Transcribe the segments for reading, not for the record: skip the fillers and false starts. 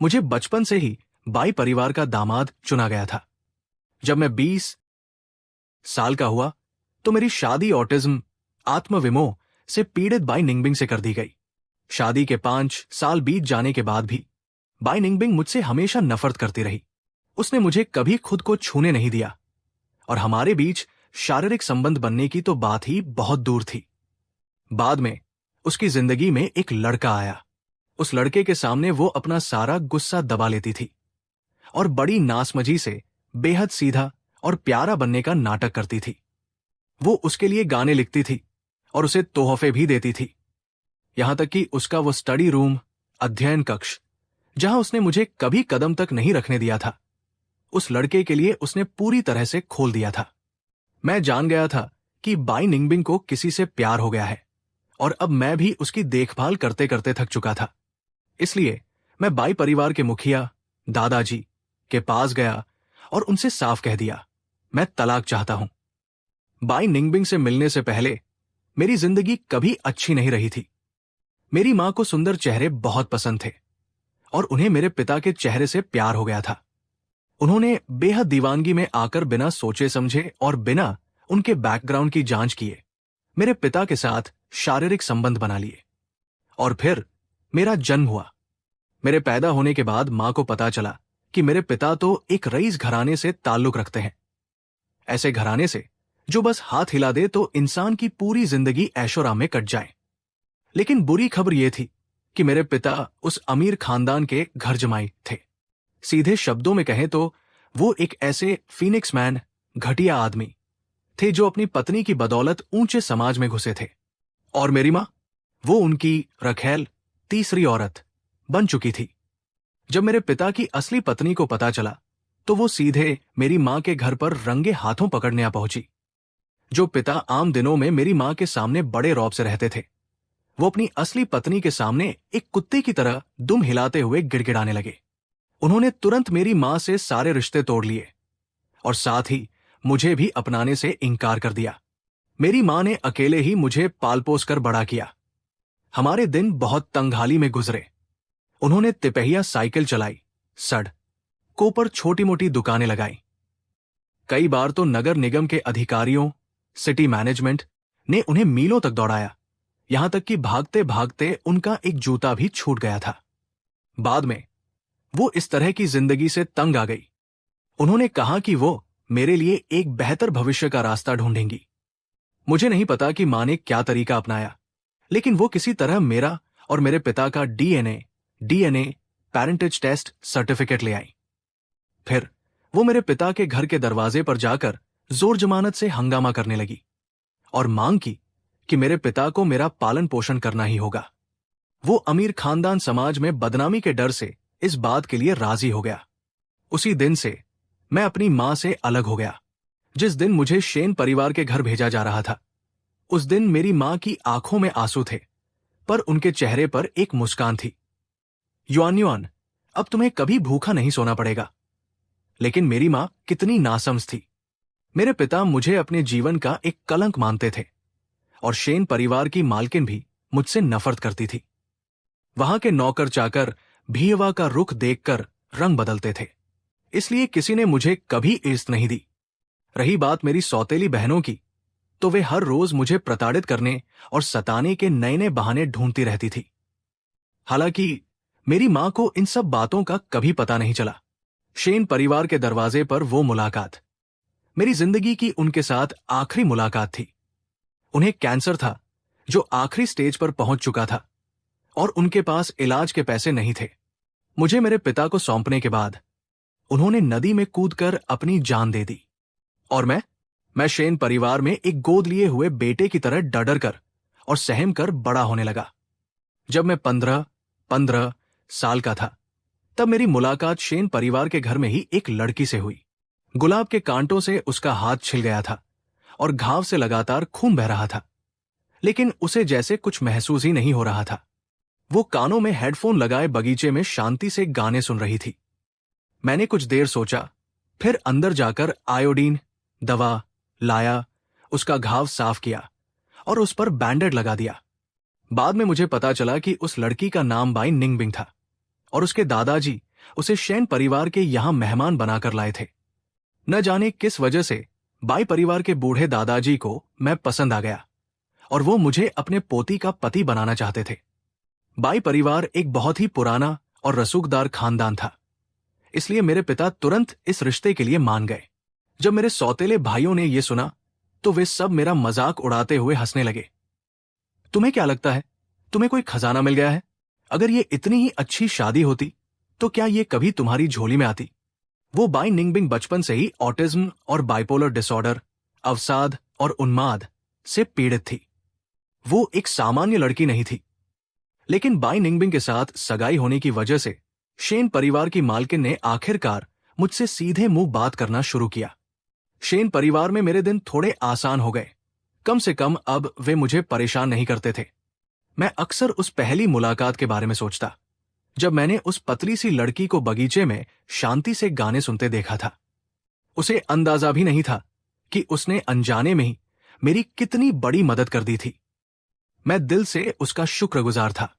मुझे बचपन से ही बाई परिवार का दामाद चुना गया था। जब मैं 20 साल का हुआ तो मेरी शादी ऑटिज्म आत्मविमोह से पीड़ित बाई निंगबिंग से कर दी गई। शादी के 5 साल बीत जाने के बाद भी बाई निंगबिंग मुझसे हमेशा नफरत करती रही। उसने मुझे कभी खुद को छूने नहीं दिया और हमारे बीच शारीरिक संबंध बनने की तो बात ही बहुत दूर थी। बाद में उसकी जिंदगी में एक लड़का आया। उस लड़के के सामने वो अपना सारा गुस्सा दबा लेती थी और बड़ी नासमझी से बेहद सीधा और प्यारा बनने का नाटक करती थी। वो उसके लिए गाने लिखती थी और उसे तोहफे भी देती थी। यहां तक कि उसका वो स्टडी रूम, अध्ययन कक्ष, जहां उसने मुझे कभी कदम तक नहीं रखने दिया था, उस लड़के के लिए उसने पूरी तरह से खोल दिया था। मैं जान गया था कि बाई निंगबिंग को किसी से प्यार हो गया है और अब मैं भी उसकी देखभाल करते करते थक चुका था। इसलिए मैं बाई परिवार के मुखिया दादाजी के पास गया और उनसे साफ कह दिया, मैं तलाक चाहता हूं। बाई निंगबिंग से मिलने से पहले मेरी जिंदगी कभी अच्छी नहीं रही थी। मेरी मां को सुंदर चेहरे बहुत पसंद थे और उन्हें मेरे पिता के चेहरे से प्यार हो गया था। उन्होंने बेहद दीवानगी में आकर बिना सोचे समझे और बिना उनके बैकग्राउंड की जांच किए मेरे पिता के साथ शारीरिक संबंध बना लिए और फिर मेरा जन्म हुआ। मेरे पैदा होने के बाद मां को पता चला कि मेरे पिता तो एक रईस घराने से ताल्लुक रखते हैं, ऐसे घराने से जो बस हाथ हिला दे तो इंसान की पूरी जिंदगी ऐशोआराम में कट जाए। लेकिन बुरी खबर यह थी कि मेरे पिता उस अमीर खानदान के घर जमाई थे। सीधे शब्दों में कहें तो वो एक ऐसे फीनिक्स मैन, घटिया आदमी थे जो अपनी पत्नी की बदौलत ऊंचे समाज में घुसे थे। और मेरी मां, वो उनकी रखेल तीसरी औरत बन चुकी थी। जब मेरे पिता की असली पत्नी को पता चला तो वो सीधे मेरी मां के घर पर रंगे हाथों पकड़ने आ पहुंची। जो पिता आम दिनों में मेरी मां के सामने बड़े रौब से रहते थे, वो अपनी असली पत्नी के सामने एक कुत्ते की तरह दुम हिलाते हुए गिड़गिड़ाने लगे। उन्होंने तुरंत मेरी मां से सारे रिश्ते तोड़ लिए और साथ ही मुझे भी अपनाने से इनकार कर दिया। मेरी मां ने अकेले ही मुझे पाल पोस कर बड़ा किया। हमारे दिन बहुत तंगहाली में गुजरे। उन्होंने तिपहिया साइकिल चलाई, सड़कों पर छोटी मोटी दुकानें लगाई। कई बार तो नगर निगम के अधिकारियों, सिटी मैनेजमेंट ने उन्हें मीलों तक दौड़ाया, यहां तक कि भागते भागते उनका एक जूता भी छूट गया था। बाद में वो इस तरह की जिंदगी से तंग आ गई। उन्होंने कहा कि वो मेरे लिए एक बेहतर भविष्य का रास्ता ढूंढेंगी। मुझे नहीं पता कि मां ने क्या तरीका अपनाया, लेकिन वो किसी तरह मेरा और मेरे पिता का डीएनए पेरेंटेज टेस्ट सर्टिफिकेट ले आई। फिर वो मेरे पिता के घर के दरवाजे पर जाकर जोर जमानत से हंगामा करने लगी और मांग की कि मेरे पिता को मेरा पालन पोषण करना ही होगा। वो अमीर खानदान समाज में बदनामी के डर से इस बात के लिए राजी हो गया। उसी दिन से मैं अपनी मां से अलग हो गया। जिस दिन मुझे शेन परिवार के घर भेजा जा रहा था, उस दिन मेरी मां की आंखों में आंसू थे, पर उनके चेहरे पर एक मुस्कान थी। युआन, अब तुम्हें कभी भूखा नहीं सोना पड़ेगा। लेकिन मेरी मां कितनी नासमझ थी। मेरे पिता मुझे अपने जीवन का एक कलंक मानते थे और शेन परिवार की मालकिन भी मुझसे नफरत करती थी। वहां के नौकर चाकर भीवा का रुख देखकर रंग बदलते थे, इसलिए किसी ने मुझे कभी इज्जत नहीं दी। रही बात मेरी सौतेली बहनों की, तो वे हर रोज मुझे प्रताड़ित करने और सताने के नए नए बहाने ढूंढती रहती थी। हालांकि मेरी मां को इन सब बातों का कभी पता नहीं चला। शेन परिवार के दरवाजे पर वो मुलाकात मेरी जिंदगी की उनके साथ आखिरी मुलाकात थी। उन्हें कैंसर था जो आखिरी स्टेज पर पहुंच चुका था और उनके पास इलाज के पैसे नहीं थे। मुझे मेरे पिता को सौंपने के बाद उन्होंने नदी में कूदकर अपनी जान दे दी और मैं शेन परिवार में एक गोद लिए हुए बेटे की तरह डर कर और सहम कर बड़ा होने लगा। जब मैं 15 साल का था, तब मेरी मुलाकात शेन परिवार के घर में ही एक लड़की से हुई। गुलाब के कांटों से उसका हाथ छिल गया था और घाव से लगातार खून बह रहा था, लेकिन उसे जैसे कुछ महसूस ही नहीं हो रहा था। वो कानों में हेडफोन लगाए बगीचे में शांति से गाने सुन रही थी। मैंने कुछ देर सोचा, फिर अंदर जाकर आयोडीन दवा लाया, उसका घाव साफ किया और उस पर बैंडेड लगा दिया। बाद में मुझे पता चला कि उस लड़की का नाम बाई निंगबिंग था। और उसके दादाजी उसे शैन परिवार के यहां मेहमान बनाकर लाए थे। न जाने किस वजह से बाई परिवार के बूढ़े दादाजी को मैं पसंद आ गया और वो मुझे अपने पोती का पति बनाना चाहते थे। बाई परिवार एक बहुत ही पुराना और रसूखदार खानदान था, इसलिए मेरे पिता तुरंत इस रिश्ते के लिए मान गए। जब मेरे सौतेले भाइयों ने यह सुना तो वे सब मेरा मजाक उड़ाते हुए हंसने लगे। तुम्हें क्या लगता है, तुम्हें कोई खजाना मिल गया है? अगर ये इतनी ही अच्छी शादी होती तो क्या ये कभी तुम्हारी झोली में आती? वो बाई निंगबिंग बचपन से ही ऑटिज्म और बाइपोलर डिसऑर्डर, अवसाद और उन्माद से पीड़ित थी। वो एक सामान्य लड़की नहीं थी। लेकिन बाई निंगबिंग के साथ सगाई होने की वजह से शेन परिवार की मालकिन ने आखिरकार मुझसे सीधे मुंह बात करना शुरू किया। शेन परिवार में मेरे दिन थोड़े आसान हो गए। कम से कम अब वे मुझे परेशान नहीं करते थे। मैं अक्सर उस पहली मुलाकात के बारे में सोचता जब मैंने उस पतली सी लड़की को बगीचे में शांति से गाने सुनते देखा था। उसे अंदाजा भी नहीं था कि उसने अनजाने में ही मेरी कितनी बड़ी मदद कर दी थी। मैं दिल से उसका शुक्रगुजार था।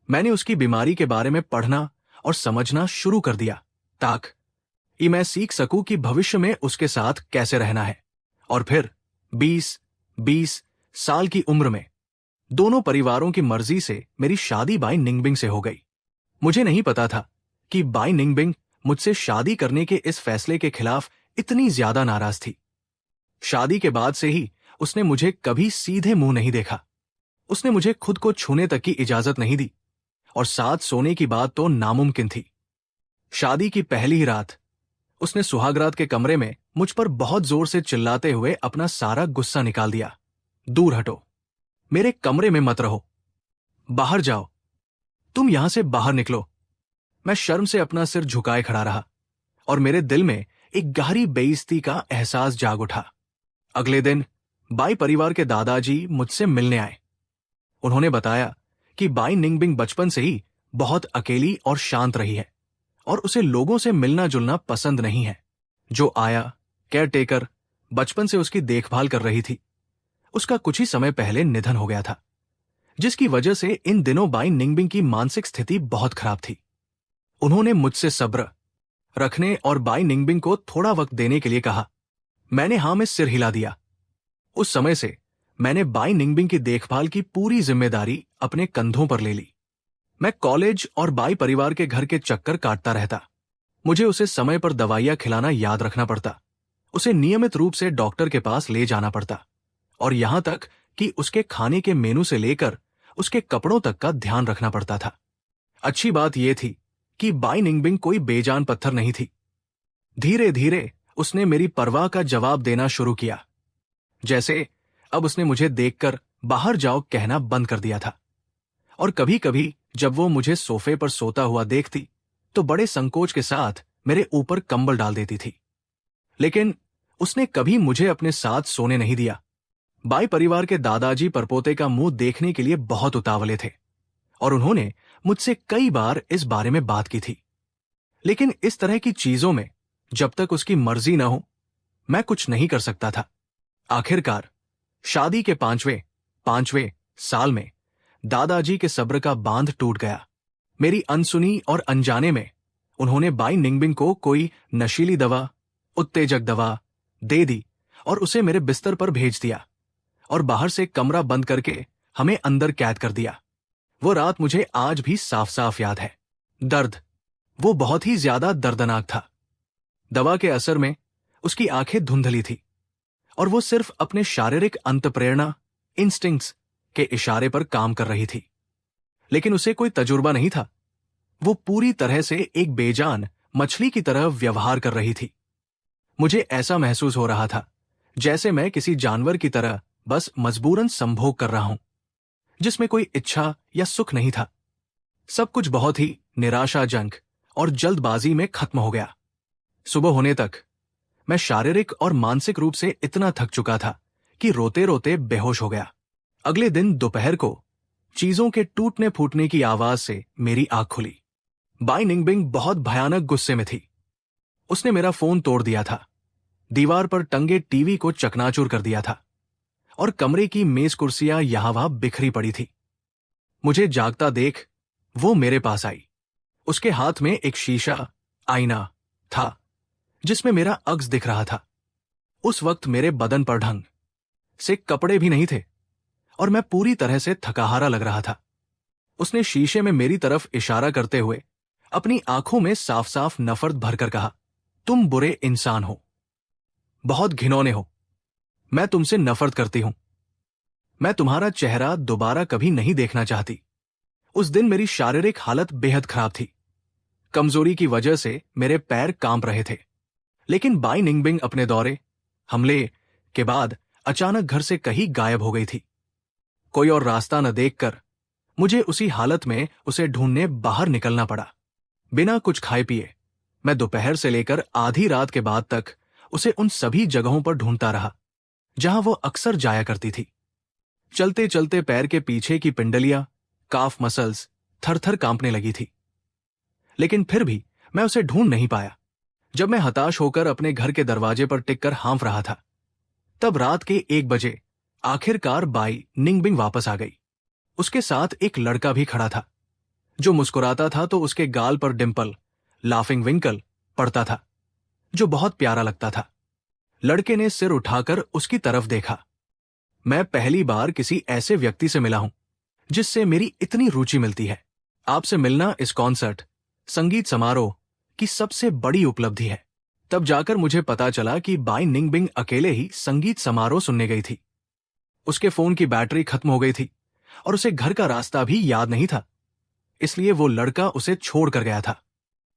मैंने उसकी बीमारी के बारे में पढ़ना और समझना शुरू कर दिया ताकि मैं सीख सकूं कि भविष्य में उसके साथ कैसे रहना है। और फिर 20 साल की उम्र में दोनों परिवारों की मर्जी से मेरी शादी बाई निंगबिंग से हो गई। मुझे नहीं पता था कि बाई निंगबिंग मुझसे शादी करने के इस फैसले के खिलाफ इतनी ज्यादा नाराज थी। शादी के बाद से ही उसने मुझे कभी सीधे मुंह नहीं देखा। उसने मुझे खुद को छूने तक की इजाजत नहीं दी और साथ सोने की बात तो नामुमकिन थी। शादी की पहली ही रात उसने सुहागरात के कमरे में मुझ पर बहुत जोर से चिल्लाते हुए अपना सारा गुस्सा निकाल दिया। दूर हटो, मेरे कमरे में मत रहो, बाहर जाओ, तुम यहां से बाहर निकलो। मैं शर्म से अपना सिर झुकाए खड़ा रहा और मेरे दिल में एक गहरी बेइज्जती का एहसास जाग उठा। अगले दिन बाई परिवार के दादाजी मुझसे मिलने आए। उन्होंने बताया कि बाई निंगबिंग बचपन से ही बहुत अकेली और शांत रही है और उसे लोगों से मिलना जुलना पसंद नहीं है। जो आया केयरटेकर बचपन से उसकी देखभाल कर रही थी, उसका कुछ ही समय पहले निधन हो गया था, जिसकी वजह से इन दिनों बाई निंगबिंग की मानसिक स्थिति बहुत खराब थी। उन्होंने मुझसे सब्र रखने और बाई निंगबिंग को थोड़ा वक्त देने के लिए कहा। मैंने हां में सिर हिला दिया। उस समय से मैंने बाई निंगबिंग की देखभाल की पूरी जिम्मेदारी अपने कंधों पर ले ली। मैं कॉलेज और बाई परिवार के घर के चक्कर काटता रहता। मुझे उसे समय पर दवाइयां खिलाना याद रखना पड़ता, उसे नियमित रूप से डॉक्टर के पास ले जाना पड़ता और यहां तक कि उसके खाने के मेनू से लेकर उसके कपड़ों तक का ध्यान रखना पड़ता था। अच्छी बात यह थी कि बाई निंगबिंग कोई बेजान पत्थर नहीं थी। धीरे धीरे उसने मेरी परवाह का जवाब देना शुरू किया। जैसे अब उसने मुझे देखकर बाहर जाओ कहना बंद कर दिया था और कभी कभी जब वो मुझे सोफे पर सोता हुआ देखती तो बड़े संकोच के साथ मेरे ऊपर कंबल डाल देती थी। लेकिन उसने कभी मुझे अपने साथ सोने नहीं दिया। बाई परिवार के दादाजी परपोते का मुंह देखने के लिए बहुत उतावले थे और उन्होंने मुझसे कई बार इस बारे में बात की थी। लेकिन इस तरह की चीजों में जब तक उसकी मर्जी न हो, मैं कुछ नहीं कर सकता था। आखिरकार शादी के पांचवें साल में दादाजी के सब्र का बांध टूट गया। मेरी अनसुनी और अनजाने में उन्होंने बाई निंगबिंग को कोई नशीली दवा, उत्तेजक दवा दे दी और उसे मेरे बिस्तर पर भेज दिया और बाहर से कमरा बंद करके हमें अंदर कैद कर दिया। वो रात मुझे आज भी साफ साफ याद है। दर्द, वो बहुत ही ज्यादा दर्दनाक था। दवा के असर में उसकी आंखें धुंधली थी और वो सिर्फ अपने शारीरिक अंतप्रेरणा इंस्टिंक्ट्स के इशारे पर काम कर रही थी। लेकिन उसे कोई तजुर्बा नहीं था। वो पूरी तरह से एक बेजान मछली की तरह व्यवहार कर रही थी। मुझे ऐसा महसूस हो रहा था जैसे मैं किसी जानवर की तरह बस मजबूरन संभोग कर रहा हूं, जिसमें कोई इच्छा या सुख नहीं था। सब कुछ बहुत ही निराशाजनक और जल्दबाजी में खत्म हो गया। सुबह होने तक मैं शारीरिक और मानसिक रूप से इतना थक चुका था कि रोते रोते बेहोश हो गया। अगले दिन दोपहर को चीजों के टूटने फूटने की आवाज से मेरी आंख खुली। बाई निंगबिंग बहुत भयानक गुस्से में थी। उसने मेरा फोन तोड़ दिया था, दीवार पर टंगे टीवी को चकनाचूर कर दिया था और कमरे की मेज कुर्सियां यहां वहां बिखरी पड़ी थी। मुझे जागता देख वो मेरे पास आई। उसके हाथ में एक शीशा आईना था जिसमें मेरा अक्स दिख रहा था। उस वक्त मेरे बदन पर ढंग से कपड़े भी नहीं थे और मैं पूरी तरह से थकाहारा लग रहा था। उसने शीशे में मेरी तरफ इशारा करते हुए अपनी आंखों में साफ साफ नफरत भरकर कहा, तुम बुरे इंसान हो, बहुत घिनौने हो, मैं तुमसे नफरत करती हूं, मैं तुम्हारा चेहरा दोबारा कभी नहीं देखना चाहती। उस दिन मेरी शारीरिक हालत बेहद खराब थी। कमजोरी की वजह से मेरे पैर कांप रहे थे। लेकिन बाई निंगबिंग अपने दौरे हमले के बाद अचानक घर से कहीं गायब हो गई थी। कोई और रास्ता न देखकर मुझे उसी हालत में उसे ढूंढने बाहर निकलना पड़ा। बिना कुछ खाए पिए मैं दोपहर से लेकर आधी रात के बाद तक उसे उन सभी जगहों पर ढूंढता रहा जहां वो अक्सर जाया करती थी। चलते चलते पैर के पीछे की पिंडलियां, काफ मसल्स थर-थर कांपने लगी थी। लेकिन फिर भी मैं उसे ढूंढ नहीं पाया। जब मैं हताश होकर अपने घर के दरवाजे पर टिककर हाँफ रहा था, तब रात के 1 बजे आखिरकार बाई निंगबिंग वापस आ गई। उसके साथ एक लड़का भी खड़ा था जो मुस्कुराता था तो उसके गाल पर डिंपल, लाफिंग विंकल पड़ता था जो बहुत प्यारा लगता था। लड़के ने सिर उठाकर उसकी तरफ देखा। मैं पहली बार किसी ऐसे व्यक्ति से मिला हूं जिससे मेरी इतनी रुचि मिलती है। आपसे मिलना इस कॉन्सर्ट, संगीत समारोह की सबसे बड़ी उपलब्धि है। तब जाकर मुझे पता चला कि बाई निंगबिंग अकेले ही संगीत समारोह सुनने गई थी। उसके फोन की बैटरी खत्म हो गई थी और उसे घर का रास्ता भी याद नहीं था, इसलिए वो लड़का उसे छोड़ कर गया था।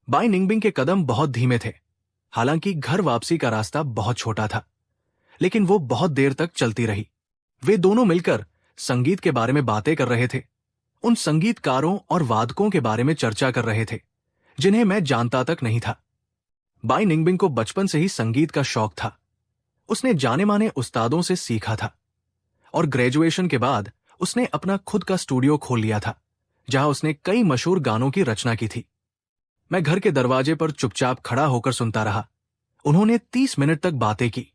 बाई निंगबिंग के कदम बहुत धीमे थे, हालांकि घर वापसी का रास्ता बहुत छोटा था, लेकिन वो बहुत देर तक चलती रही। वे दोनों मिलकर संगीत के बारे में बातें कर रहे थे, उन संगीतकारों और वादकों के बारे में चर्चा कर रहे थे जिन्हें मैं जानता तक नहीं था। बाई निंगबिंग को बचपन से ही संगीत का शौक था। उसने जाने माने उस्तादों से सीखा था और ग्रेजुएशन के बाद उसने अपना खुद का स्टूडियो खोल लिया था जहां उसने कई मशहूर गानों की रचना की थी। मैं घर के दरवाजे पर चुपचाप खड़ा होकर सुनता रहा। उन्होंने 30 मिनट तक बातें की,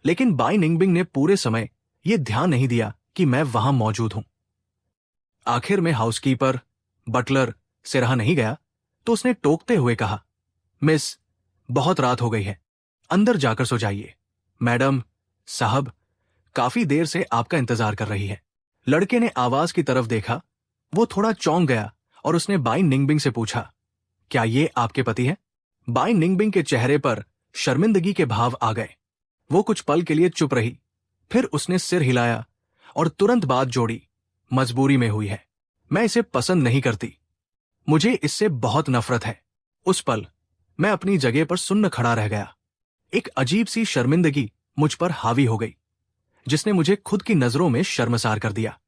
लेकिन बाई निंगबिंग ने पूरे समय यह ध्यान नहीं दिया कि मैं वहां मौजूद हूं। आखिर में हाउसकीपर, बटलर से रहा नहीं गया तो उसने टोकते हुए कहा, मिस, बहुत रात हो गई है, अंदर जाकर सो जाइए। मैडम साहब काफी देर से आपका इंतजार कर रही है। लड़के ने आवाज की तरफ देखा। वो थोड़ा चौंक गया और उसने बाई निंगबिंग से पूछा, क्या ये आपके पति हैं? बाई निंगबिंग के चेहरे पर शर्मिंदगी के भाव आ गए। वो कुछ पल के लिए चुप रही, फिर उसने सिर हिलाया और तुरंत बात जोड़ी, मजबूरी में हुई है, मैं इसे पसंद नहीं करती, मुझे इससे बहुत नफरत है। उस पल मैं अपनी जगह पर सुन्न खड़ा रह गया। एक अजीब सी शर्मिंदगी मुझ पर हावी हो गई जिसने मुझे खुद की नजरों में शर्मसार कर दिया।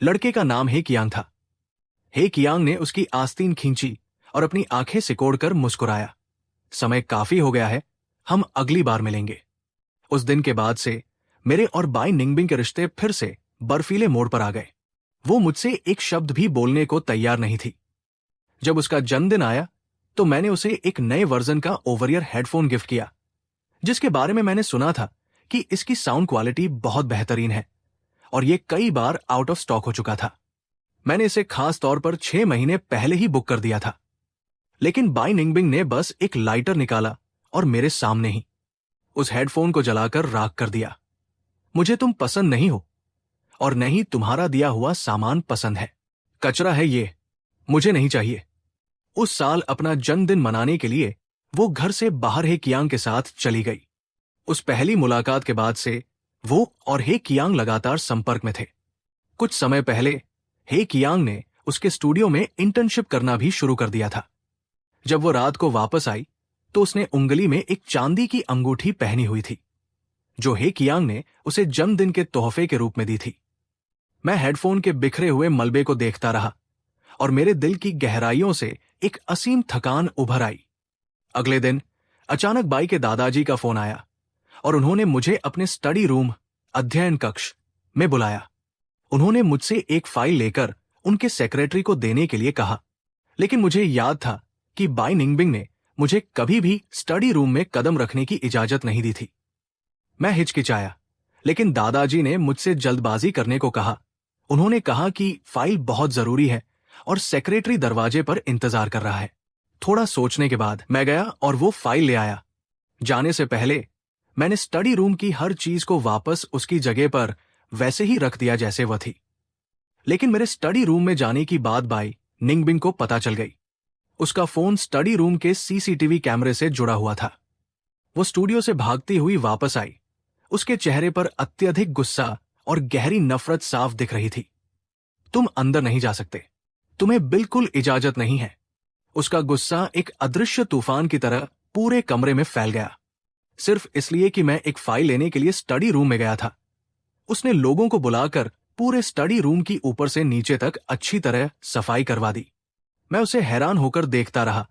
लड़के का नाम हे कियांग था। हे कियांग ने उसकी आस्तीन खींची और अपनी आंखें सिकोड़कर मुस्कुराया, समय काफी हो गया है, हम अगली बार मिलेंगे। उस दिन के बाद से मेरे और बाई निंगबिंग के रिश्ते फिर से बर्फीले मोड़ पर आ गए। वो मुझसे एक शब्द भी बोलने को तैयार नहीं थी। जब उसका जन्मदिन आया तो मैंने उसे एक नए वर्जन का ओवर ईयर हेडफोन गिफ्ट किया, जिसके बारे में मैंने सुना था कि इसकी साउंड क्वालिटी बहुत बेहतरीन है और ये कई बार आउट ऑफ स्टॉक हो चुका था। मैंने इसे खास तौर पर 6 महीने पहले ही बुक कर दिया था, लेकिन बाई निंगबिंग ने बस एक लाइटर निकाला और मेरे सामने ही उस हेडफोन को जलाकर राख कर दिया। मुझे तुम पसंद नहीं हो और न ही तुम्हारा दिया हुआ सामान पसंद है, कचरा है ये, मुझे नहीं चाहिए। उस साल अपना जन्मदिन मनाने के लिए वो घर से बाहर हे कियांग के साथ चली गई। उस पहली मुलाकात के बाद से वो और हे कियांग लगातार संपर्क में थे। कुछ समय पहले हे कियांग ने उसके स्टूडियो में इंटर्नशिप करना भी शुरू कर दिया था। जब वो रात को वापस आई तो उसने उंगली में एक चांदी की अंगूठी पहनी हुई थी जो हे कियांग ने उसे जन्मदिन के तोहफे के रूप में दी थी। मैं हेडफोन के बिखरे हुए मलबे को देखता रहा और मेरे दिल की गहराइयों से एक असीम थकान उभर आई। अगले दिन अचानक बाई के दादाजी का फोन आया और उन्होंने मुझे अपने स्टडी रूम, अध्ययन कक्ष में बुलाया। उन्होंने मुझसे एक फाइल लेकर उनके सेक्रेटरी को देने के लिए कहा, लेकिन मुझे याद था कि बाई निंगबिंग ने मुझे कभी भी स्टडी रूम में कदम रखने की इजाजत नहीं दी थी। मैं हिचकिचाया, लेकिन दादाजी ने मुझसे जल्दबाजी करने को कहा। उन्होंने कहा कि फाइल बहुत जरूरी है और सेक्रेटरी दरवाजे पर इंतजार कर रहा है। थोड़ा सोचने के बाद मैं गया और वो फाइल ले आया। जाने से पहले मैंने स्टडी रूम की हर चीज को वापस उसकी जगह पर वैसे ही रख दिया जैसे वह थी। लेकिन मेरे स्टडी रूम में जाने की बात बाई निंगबिंग को पता चल गई। उसका फोन स्टडी रूम के सीसीटीवी कैमरे से जुड़ा हुआ था। वो स्टूडियो से भागती हुई वापस आई। उसके चेहरे पर अत्यधिक गुस्सा और गहरी नफरत साफ दिख रही थी। तुम अंदर नहीं जा सकते, तुम्हें बिल्कुल इजाजत नहीं है। उसका गुस्सा एक अदृश्य तूफान की तरह पूरे कमरे में फैल गया, सिर्फ इसलिए कि मैं एक फाइल लेने के लिए स्टडी रूम में गया था। उसने लोगों को बुलाकर पूरे स्टडी रूम की ऊपर से नीचे तक अच्छी तरह सफाई करवा दी। मैं उसे हैरान होकर देखता रहा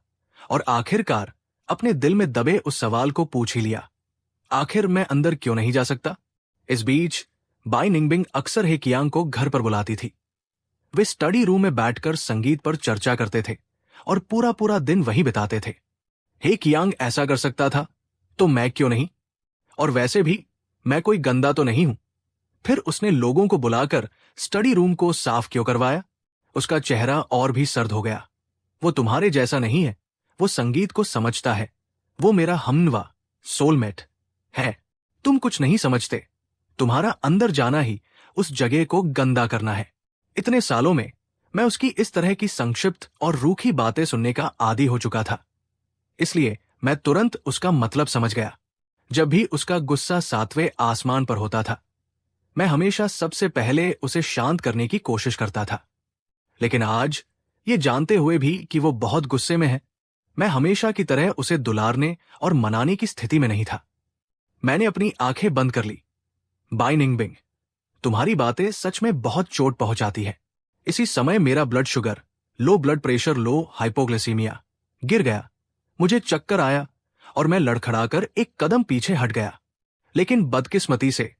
और आखिरकार अपने दिल में दबे उस सवाल को पूछ ही लिया, आखिर मैं अंदर क्यों नहीं जा सकता? इस बीच बाई निंगबिंग अक्सर हे कियांग को घर पर बुलाती थी। वे स्टडी रूम में बैठकर संगीत पर चर्चा करते थे और पूरा पूरा दिन वहीं बिताते थे। हे कियांग ऐसा कर सकता था तो मैं क्यों नहीं? और वैसे भी मैं कोई गंदा तो नहीं हूं। फिर उसने लोगों को बुलाकर स्टडी रूम को साफ क्यों करवाया? उसका चेहरा और भी सर्द हो गया। वो तुम्हारे जैसा नहीं है। वो संगीत को समझता है। वो मेरा हमनवा, सोलमेट है। तुम कुछ नहीं समझते। तुम्हारा अंदर जाना ही उस जगह को गंदा करना है। इतने सालों में मैं उसकी इस तरह की संक्षिप्त और रूखी बातें सुनने का आदी हो चुका था। इसलिए मैं तुरंत उसका मतलब समझ गया। जब भी उसका गुस्सा 7वें आसमान पर होता था, मैं हमेशा सबसे पहले उसे शांत करने की कोशिश करता था। लेकिन आज, ये जानते हुए भी कि वो बहुत गुस्से में है, मैं हमेशा की तरह उसे दुलारने और मनाने की स्थिति में नहीं था। मैंने अपनी आंखें बंद कर ली। बाई निंगबिंग, तुम्हारी बातें सच में बहुत चोट पहुंचाती है। इसी समय मेरा blood sugar, low blood pressure, low hypoglycaemia गिर गया। मुझे चक्कर आया और मैं लड़खड़ाकर एक कदम पीछे हट गया। लेकिन बदकिस्मती से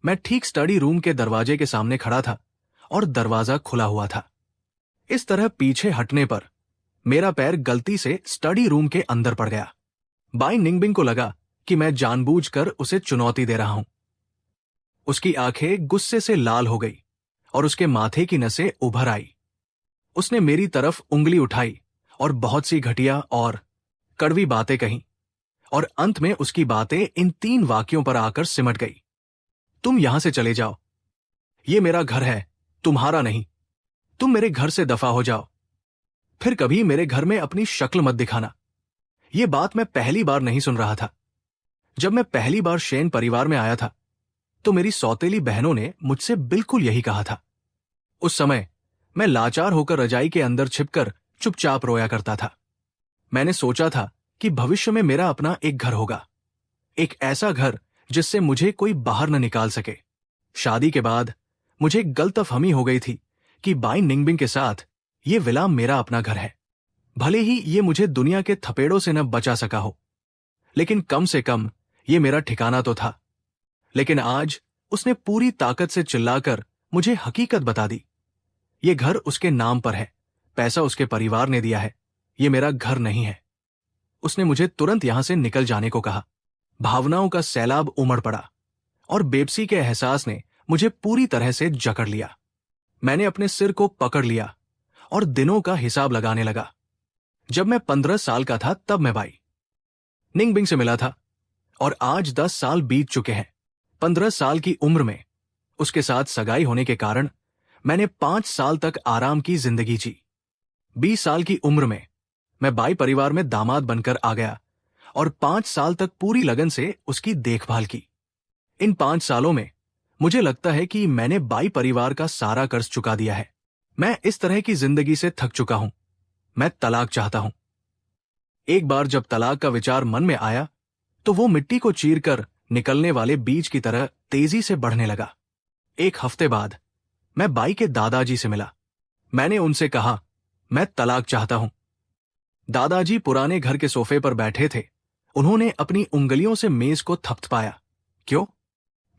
मैं ठीक स्टडी रूम के दरवाजे के सामने खड़ा था और दरवाजा खुला हुआ था। इस तरह पीछे हटने पर मेरा पैर गलती से स्टडी रूम के अंदर पड़ गया। बाई निंगबिंग को लगा कि मैं जानबूझकर उसे चुनौती दे रहा हूं। उसकी आंखें गुस्से से लाल हो गई और उसके माथे की नसें उभर आई। उसने मेरी तरफ उंगली उठाई और बहुत सी घटिया और कड़वी बातें कहीं, और अंत में उसकी बातें इन 3 वाक्यों पर आकर सिमट गई। तुम यहां से चले जाओ। ये मेरा घर है, तुम्हारा नहीं। तुम मेरे घर से दफा हो जाओ। फिर कभी मेरे घर में अपनी शक्ल मत दिखाना। ये बात मैं पहली बार नहीं सुन रहा था। जब मैं पहली बार शेन परिवार में आया था, तो मेरी सौतेली बहनों ने मुझसे बिल्कुल यही कहा था। उस समय मैं लाचार होकर रजाई के अंदर छिपकर चुपचाप रोया करता था। मैंने सोचा था कि भविष्य में मेरा अपना एक घर होगा, एक ऐसा घर जिससे मुझे कोई बाहर न निकाल सके। शादी के बाद मुझे गलतफहमी हो गई थी कि बाई निंगबिंग के साथ ये विला मेरा अपना घर है। भले ही ये मुझे दुनिया के थपेड़ों से न बचा सका हो, लेकिन कम से कम ये मेरा ठिकाना तो था। लेकिन आज उसने पूरी ताकत से चिल्लाकर मुझे हकीकत बता दी। ये घर उसके नाम पर है, पैसा उसके परिवार ने दिया है, ये मेरा घर नहीं है। उसने मुझे तुरंत यहां से निकल जाने को कहा। भावनाओं का सैलाब उमड़ पड़ा और बेबसी के एहसास ने मुझे पूरी तरह से जकड़ लिया। मैंने अपने सिर को पकड़ लिया और दिनों का हिसाब लगाने लगा। जब मैं 15 साल का था तब मैं बाई निंगबिंग से मिला था और आज 10 साल बीत चुके हैं। 15 साल की उम्र में उसके साथ सगाई होने के कारण मैंने 5 साल तक आराम की जिंदगी जी। 20 साल की उम्र में मैं बाई परिवार में दामाद बनकर आ गया और 5 साल तक पूरी लगन से उसकी देखभाल की। इन 5 सालों में मुझे लगता है कि मैंने बाई परिवार का सारा कर्ज चुका दिया है। मैं इस तरह की जिंदगी से थक चुका हूं। मैं तलाक चाहता हूं। एक बार जब तलाक का विचार मन में आया, तो वो मिट्टी को चीरकर निकलने वाले बीज की तरह तेजी से बढ़ने लगा। एक हफ्ते बाद मैं बाई के दादाजी से मिला। मैंने उनसे कहा, मैं तलाक चाहता हूं। दादाजी पुराने घर के सोफे पर बैठे थे। उन्होंने अपनी उंगलियों से मेज को थपथपाया। क्यों?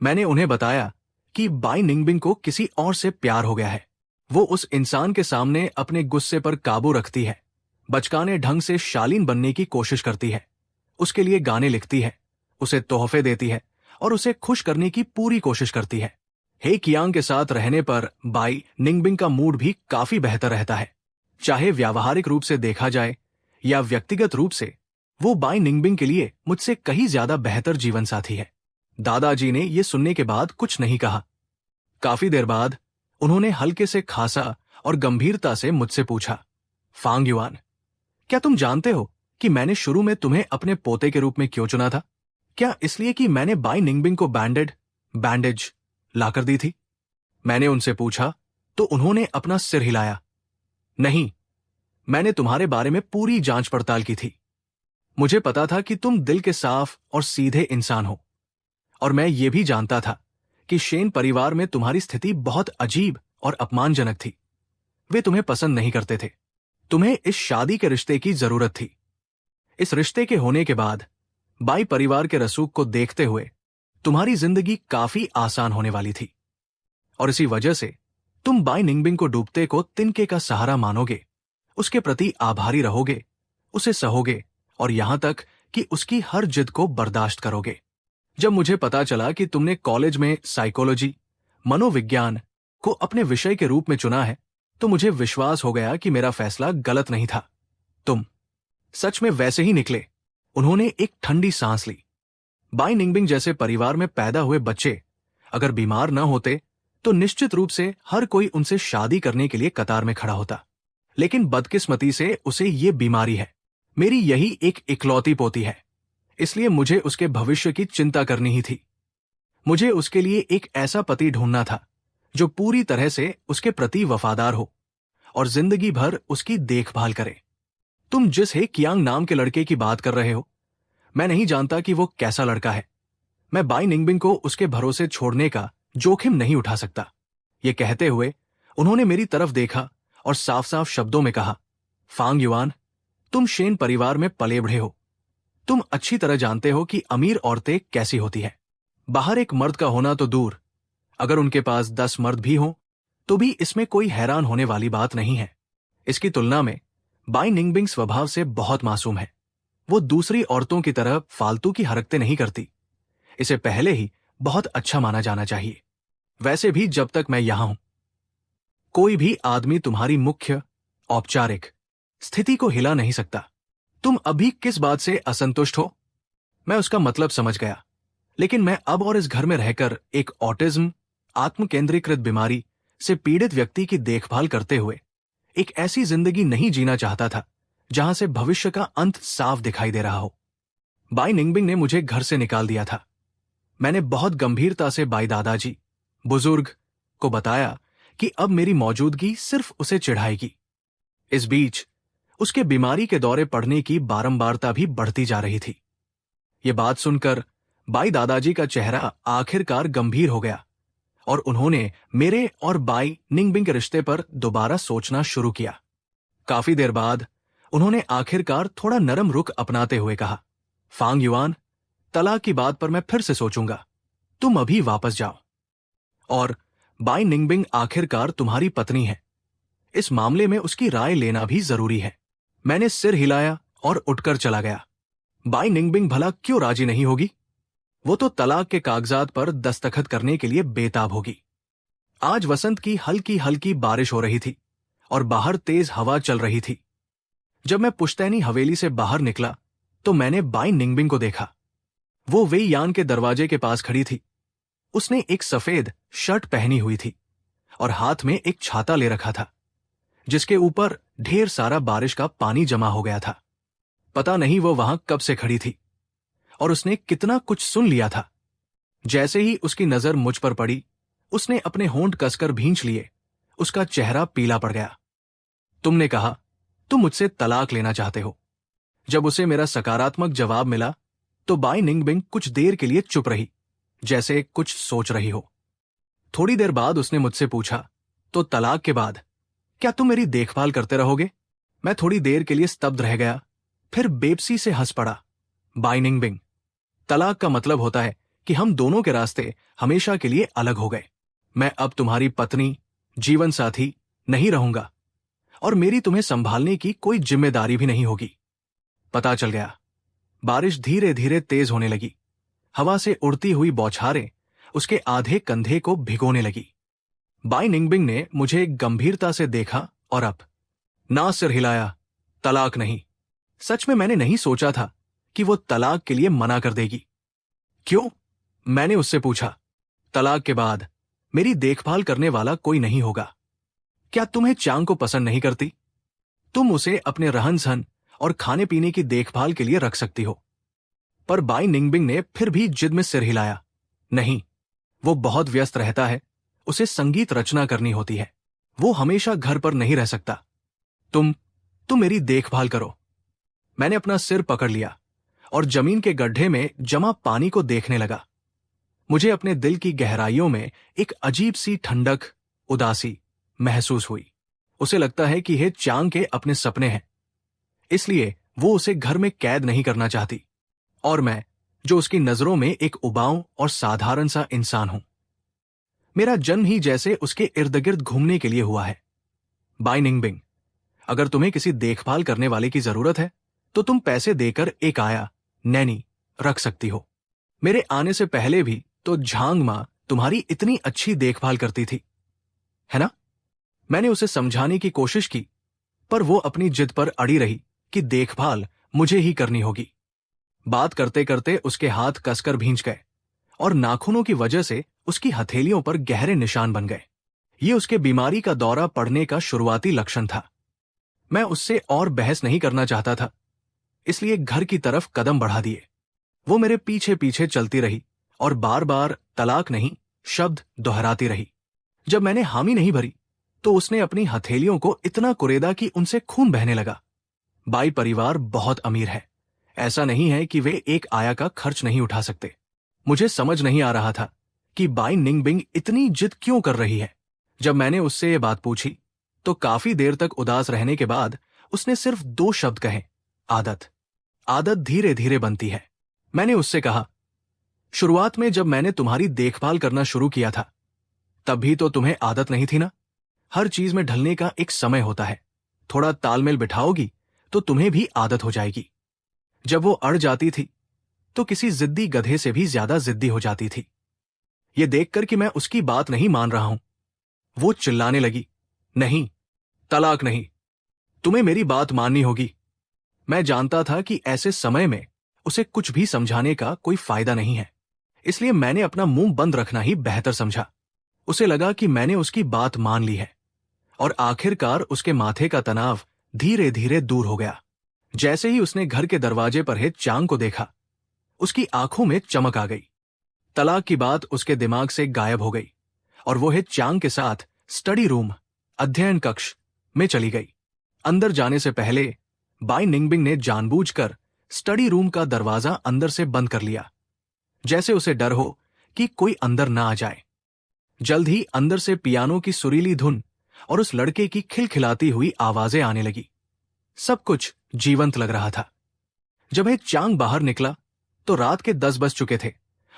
मैंने उन्हें बताया कि बाई निंगबिंग को किसी और से प्यार हो गया है। वो उस इंसान के सामने अपने गुस्से पर काबू रखती है, बचकाने ढंग से शालीन बनने की कोशिश करती है, उसके लिए गाने लिखती है, उसे तोहफे देती है और उसे खुश करने की पूरी कोशिश करती है। हे कियांग के साथ रहने पर बाई निंगबिंग का मूड भी काफी बेहतर रहता है। चाहे व्यावहारिक रूप से देखा जाए या व्यक्तिगत रूप से, वो बाई निंगबिंग के लिए मुझसे कहीं ज्यादा बेहतर जीवन साथी है। दादाजी ने यह सुनने के बाद कुछ नहीं कहा। काफी देर बाद उन्होंने हल्के से खांसा और गंभीरता से मुझसे पूछा, फांग युआन, क्या तुम जानते हो कि मैंने शुरू में तुम्हें अपने पोते के रूप में क्यों चुना था? क्या इसलिए कि मैंने बाई निंगबिंग को बैंडेज लाकर दी थी? मैंने उनसे पूछा तो उन्होंने अपना सिर हिलाया। नहीं, मैंने तुम्हारे बारे में पूरी जांच पड़ताल की थी। मुझे पता था कि तुम दिल के साफ और सीधे इंसान हो, और मैं ये भी जानता था कि शेन परिवार में तुम्हारी स्थिति बहुत अजीब और अपमानजनक थी। वे तुम्हें पसंद नहीं करते थे। तुम्हें इस शादी के रिश्ते की जरूरत थी। इस रिश्ते के होने के बाद बाई परिवार के रसूख को देखते हुए तुम्हारी जिंदगी काफी आसान होने वाली थी, और इसी वजह से तुम बाई निंगबिंग को डूबते को तिनके का सहारा मानोगे, उसके प्रति आभारी रहोगे, उसे सहोगे और यहां तक कि उसकी हर जिद को बर्दाश्त करोगे। जब मुझे पता चला कि तुमने कॉलेज में साइकोलॉजी, मनोविज्ञान को अपने विषय के रूप में चुना है, तो मुझे विश्वास हो गया कि मेरा फैसला गलत नहीं था। तुम सच में वैसे ही निकले। उन्होंने एक ठंडी सांस ली। बाई निंगबिंग जैसे परिवार में पैदा हुए बच्चे अगर बीमार न होते तो निश्चित रूप से हर कोई उनसे शादी करने के लिए कतार में खड़ा होता, लेकिन बदकिस्मती से उसे ये बीमारी है। मेरी यही एक इकलौती पोती है, इसलिए मुझे उसके भविष्य की चिंता करनी ही थी। मुझे उसके लिए एक ऐसा पति ढूंढना था जो पूरी तरह से उसके प्रति वफादार हो और जिंदगी भर उसकी देखभाल करे। तुम जिस हे कियांग नाम के लड़के की बात कर रहे हो, मैं नहीं जानता कि वो कैसा लड़का है। मैं बाई निंगबिंग को उसके भरोसे छोड़ने का जोखिम नहीं उठा सकता। ये कहते हुए उन्होंने मेरी तरफ देखा और साफ साफ शब्दों में कहा, फांग युआन, तुम शेन परिवार में पले बढ़े हो। तुम अच्छी तरह जानते हो कि अमीर औरतें कैसी होती हैं। बाहर एक मर्द का होना तो दूर, अगर उनके पास 10 मर्द भी हों तो भी इसमें कोई हैरान होने वाली बात नहीं है। इसकी तुलना में बाई निंगबिंग स्वभाव से बहुत मासूम है। वो दूसरी औरतों की तरह फालतू की हरकतें नहीं करती। इसे पहले ही बहुत अच्छा माना जाना चाहिए। वैसे भी जब तक मैं यहां हूं, कोई भी आदमी तुम्हारी मुख्य औपचारिक स्थिति को हिला नहीं सकता। तुम अभी किस बात से असंतुष्ट हो? मैं उसका मतलब समझ गया, लेकिन मैं अब और इस घर में रहकर एक ऑटिज्म, आत्मकेंद्रीकृत बीमारी से पीड़ित व्यक्ति की देखभाल करते हुए एक ऐसी जिंदगी नहीं जीना चाहता था जहां से भविष्य का अंत साफ दिखाई दे रहा हो। बाई निंगबिंग ने मुझे घर से निकाल दिया था। मैंने बहुत गंभीरता से बाई दादाजी, बुजुर्ग को बताया कि अब मेरी मौजूदगी सिर्फ उसे चिढ़ाएगी। इस बीच उसके बीमारी के दौरे पड़ने की बारंबारता भी बढ़ती जा रही थी। ये बात सुनकर बाई दादाजी का चेहरा आखिरकार गंभीर हो गया और उन्होंने मेरे और बाई निंगबिंग के रिश्ते पर दोबारा सोचना शुरू किया। काफी देर बाद उन्होंने आखिरकार थोड़ा नरम रुख अपनाते हुए कहा, फांग युआन, तलाक की बात पर मैं फिर से सोचूंगा। तुम अभी वापस जाओ। और बाई निंगबिंग आखिरकार तुम्हारी पत्नी है। इस मामले में उसकी राय लेना भी जरूरी है। मैंने सिर हिलाया और उठकर चला गया। बाई निंगबिंग भला क्यों राजी नहीं होगी? वो तो तलाक के कागजात पर दस्तखत करने के लिए बेताब होगी। आज वसंत की हल्की हल्की बारिश हो रही थी और बाहर तेज हवा चल रही थी। जब मैं पुश्तैनी हवेली से बाहर निकला तो मैंने बाई निंगबिंग को देखा। वो वेई यान के दरवाजे के पास खड़ी थी। उसने एक सफेद शर्ट पहनी हुई थी और हाथ में एक छाता ले रखा था, जिसके ऊपर ढेर सारा बारिश का पानी जमा हो गया था। पता नहीं वो वहां कब से खड़ी थी और उसने कितना कुछ सुन लिया था। जैसे ही उसकी नजर मुझ पर पड़ी, उसने अपने होंठ कसकर भींच लिए। उसका चेहरा पीला पड़ गया। तुमने कहा तुम मुझसे तलाक लेना चाहते हो। जब उसे मेरा सकारात्मक जवाब मिला तो बाई निंगबिंग कुछ देर के लिए चुप रही, जैसे कुछ सोच रही हो। थोड़ी देर बाद उसने मुझसे पूछा, तो तलाक के बाद क्या तुम मेरी देखभाल करते रहोगे? मैं थोड़ी देर के लिए स्तब्ध रह गया, फिर बेबसी से हंस पड़ा। बाई निंगबिंग, तलाक का मतलब होता है कि हम दोनों के रास्ते हमेशा के लिए अलग हो गए। मैं अब तुम्हारी पत्नी, जीवन साथी नहीं रहूंगा और मेरी तुम्हें संभालने की कोई जिम्मेदारी भी नहीं होगी। पता चल गया। बारिश धीरे धीरे तेज होने लगी। हवा से उड़ती हुई बौछारें उसके आधे कंधे को भिगोने लगी। बाई निंगबिंग ने मुझे गंभीरता से देखा और अब ना सिर हिलाया। तलाक नहीं। सच में मैंने नहीं सोचा था कि वो तलाक के लिए मना कर देगी। क्यों? मैंने उससे पूछा। तलाक के बाद मेरी देखभाल करने वाला कोई नहीं होगा। क्या तुम्हें चांग को पसंद नहीं करती? तुम उसे अपने रहन सहन और खाने पीने की देखभाल के लिए रख सकती हो। पर बाई निंगबिंग ने फिर भी जिद में सिर हिलाया। नहीं, वो बहुत व्यस्त रहता है, उसे संगीत रचना करनी होती है, वो हमेशा घर पर नहीं रह सकता। तुम मेरी देखभाल करो। मैंने अपना सिर पकड़ लिया और जमीन के गड्ढे में जमा पानी को देखने लगा। मुझे अपने दिल की गहराइयों में एक अजीब सी ठंडक, उदासी महसूस हुई। उसे लगता है कि ये चांग के अपने सपने हैं, इसलिए वो उसे घर में कैद नहीं करना चाहती। और मैं, जो उसकी नजरों में एक उबाऊ और साधारण सा इंसान हूं। मेरा जन्म ही जैसे उसके इर्द गिर्द घूमने के लिए हुआ है। बाई निंगबिंग, अगर तुम्हें किसी देखभाल करने वाले की जरूरत है तो तुम पैसे देकर एक आया, नैनी रख सकती हो। मेरे आने से पहले भी तो झांग मां तुम्हारी इतनी अच्छी देखभाल करती थी, है ना? मैंने उसे समझाने की कोशिश की, पर वो अपनी जिद पर अड़ी रही कि देखभाल मुझे ही करनी होगी। बात करते करते उसके हाथ कसकर भींच गए और नाखूनों की वजह से उसकी हथेलियों पर गहरे निशान बन गए। ये उसके बीमारी का दौरा पड़ने का शुरुआती लक्षण था। मैं उससे और बहस नहीं करना चाहता था, इसलिए घर की तरफ कदम बढ़ा दिए। वो मेरे पीछे पीछे चलती रही और बार बार तलाक नहीं शब्द दोहराती रही। जब मैंने हामी नहीं भरी तो उसने अपनी हथेलियों को इतना कुरेदा कि उनसे खून बहने लगा। बाई परिवार बहुत अमीर है, ऐसा नहीं है कि वे एक आया का खर्च नहीं उठा सकते। मुझे समझ नहीं आ रहा था कि बाई निंगबिंग इतनी जिद क्यों कर रही है। जब मैंने उससे ये बात पूछी तो काफी देर तक उदास रहने के बाद उसने सिर्फ 2 शब्द कहे, आदत। आदत धीरे धीरे बनती है। मैंने उससे कहा, शुरुआत में जब मैंने तुम्हारी देखभाल करना शुरू किया था तब भी तो तुम्हें आदत नहीं थी ना? हर चीज में ढलने का एक समय होता है। थोड़ा तालमेल बिठाओगी तो तुम्हें भी आदत हो जाएगी। जब वो अड़ जाती थी तो किसी जिद्दी गधे से भी ज्यादा जिद्दी हो जाती थी। ये देखकर कि मैं उसकी बात नहीं मान रहा हूं, वो चिल्लाने लगी, नहीं, तलाक नहीं, तुम्हें मेरी बात माननी होगी। मैं जानता था कि ऐसे समय में उसे कुछ भी समझाने का कोई फायदा नहीं है, इसलिए मैंने अपना मुंह बंद रखना ही बेहतर समझा। उसे लगा कि मैंने उसकी बात मान ली है और आखिरकार उसके माथे का तनाव धीरे धीरे दूर हो गया। जैसे ही उसने घर के दरवाजे पर हे चांग को देखा, उसकी आंखों में चमक आ गई। तलाक की बात उसके दिमाग से गायब हो गई और वो हे चांग के साथ स्टडी रूम, अध्ययन कक्ष में चली गई। अंदर जाने से पहले बाई निंगबिंग ने जानबूझकर स्टडी रूम का दरवाजा अंदर से बंद कर लिया, जैसे उसे डर हो कि कोई अंदर ना आ जाए। जल्द ही अंदर से पियानो की सुरीली धुन और उस लड़के की खिलखिलाती हुई आवाजें आने लगी। सब कुछ जीवंत लग रहा था। जब हे चांग बाहर निकला तो रात के 10 बज चुके थे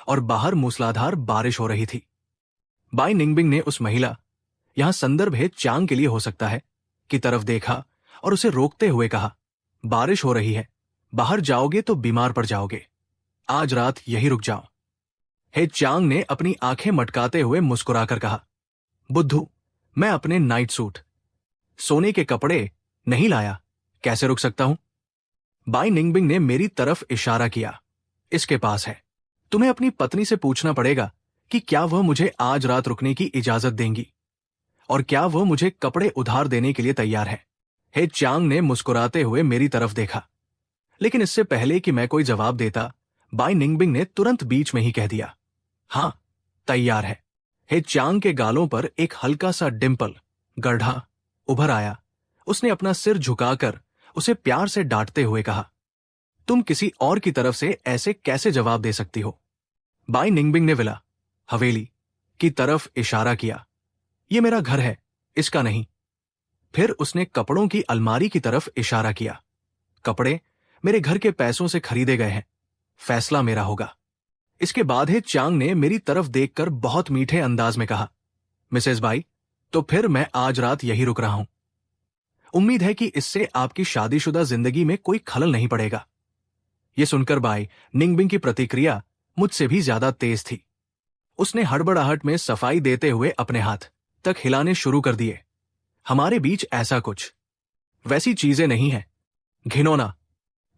और बाहर मूसलाधार बारिश हो रही थी। बाई निंगबिंग ने उस महिला, यहां संदर्भ हे चांग के लिए हो सकता है, की तरफ देखा और उसे रोकते हुए कहा, बारिश हो रही है, बाहर जाओगे तो बीमार पड़ जाओगे। आज रात यहीं रुक जाओ। हे चांग ने अपनी आंखें मटकाते हुए मुस्कुराकर कहा, बुद्धू, मैं अपने नाइट सूट, सोने के कपड़े नहीं लाया, कैसे रुक सकता हूं? बाई निंगबिंग ने मेरी तरफ इशारा किया, इसके पास है। तुम्हें अपनी पत्नी से पूछना पड़ेगा कि क्या वह मुझे आज रात रुकने की इजाजत देंगी और क्या वह मुझे कपड़े उधार देने के लिए तैयार है। हे चांग ने मुस्कुराते हुए मेरी तरफ देखा, लेकिन इससे पहले कि मैं कोई जवाब देता, बाई निंगबिंग ने तुरंत बीच में ही कह दिया, हां, तैयार है। हे चांग के गालों पर एक हल्का सा डिंपल, गड्ढा उभर आया। उसने अपना सिर झुकाकर उसे प्यार से डांटते हुए कहा, तुम किसी और की तरफ से ऐसे कैसे जवाब दे सकती हो? बाई निंगबिंग ने विला, हवेली की तरफ इशारा किया, यह मेरा घर है, इसका नहीं। फिर उसने कपड़ों की अलमारी की तरफ इशारा किया, कपड़े मेरे घर के पैसों से खरीदे गए हैं, फैसला मेरा होगा। इसके बाद हे चांग ने मेरी तरफ देखकर बहुत मीठे अंदाज में कहा, मिसेस बाई, तो फिर मैं आज रात यहीं रुक रहा हूं। उम्मीद है कि इससे आपकी शादीशुदा जिंदगी में कोई खलल नहीं पड़ेगा। यह सुनकर बाई निंगबिंग की प्रतिक्रिया मुझसे भी ज्यादा तेज थी। उसने हड़बड़ाहट में सफाई देते हुए अपने हाथ तक हिलाने शुरू कर दिए। हमारे बीच ऐसा कुछ वैसी चीजें नहीं हैं। घिनौना।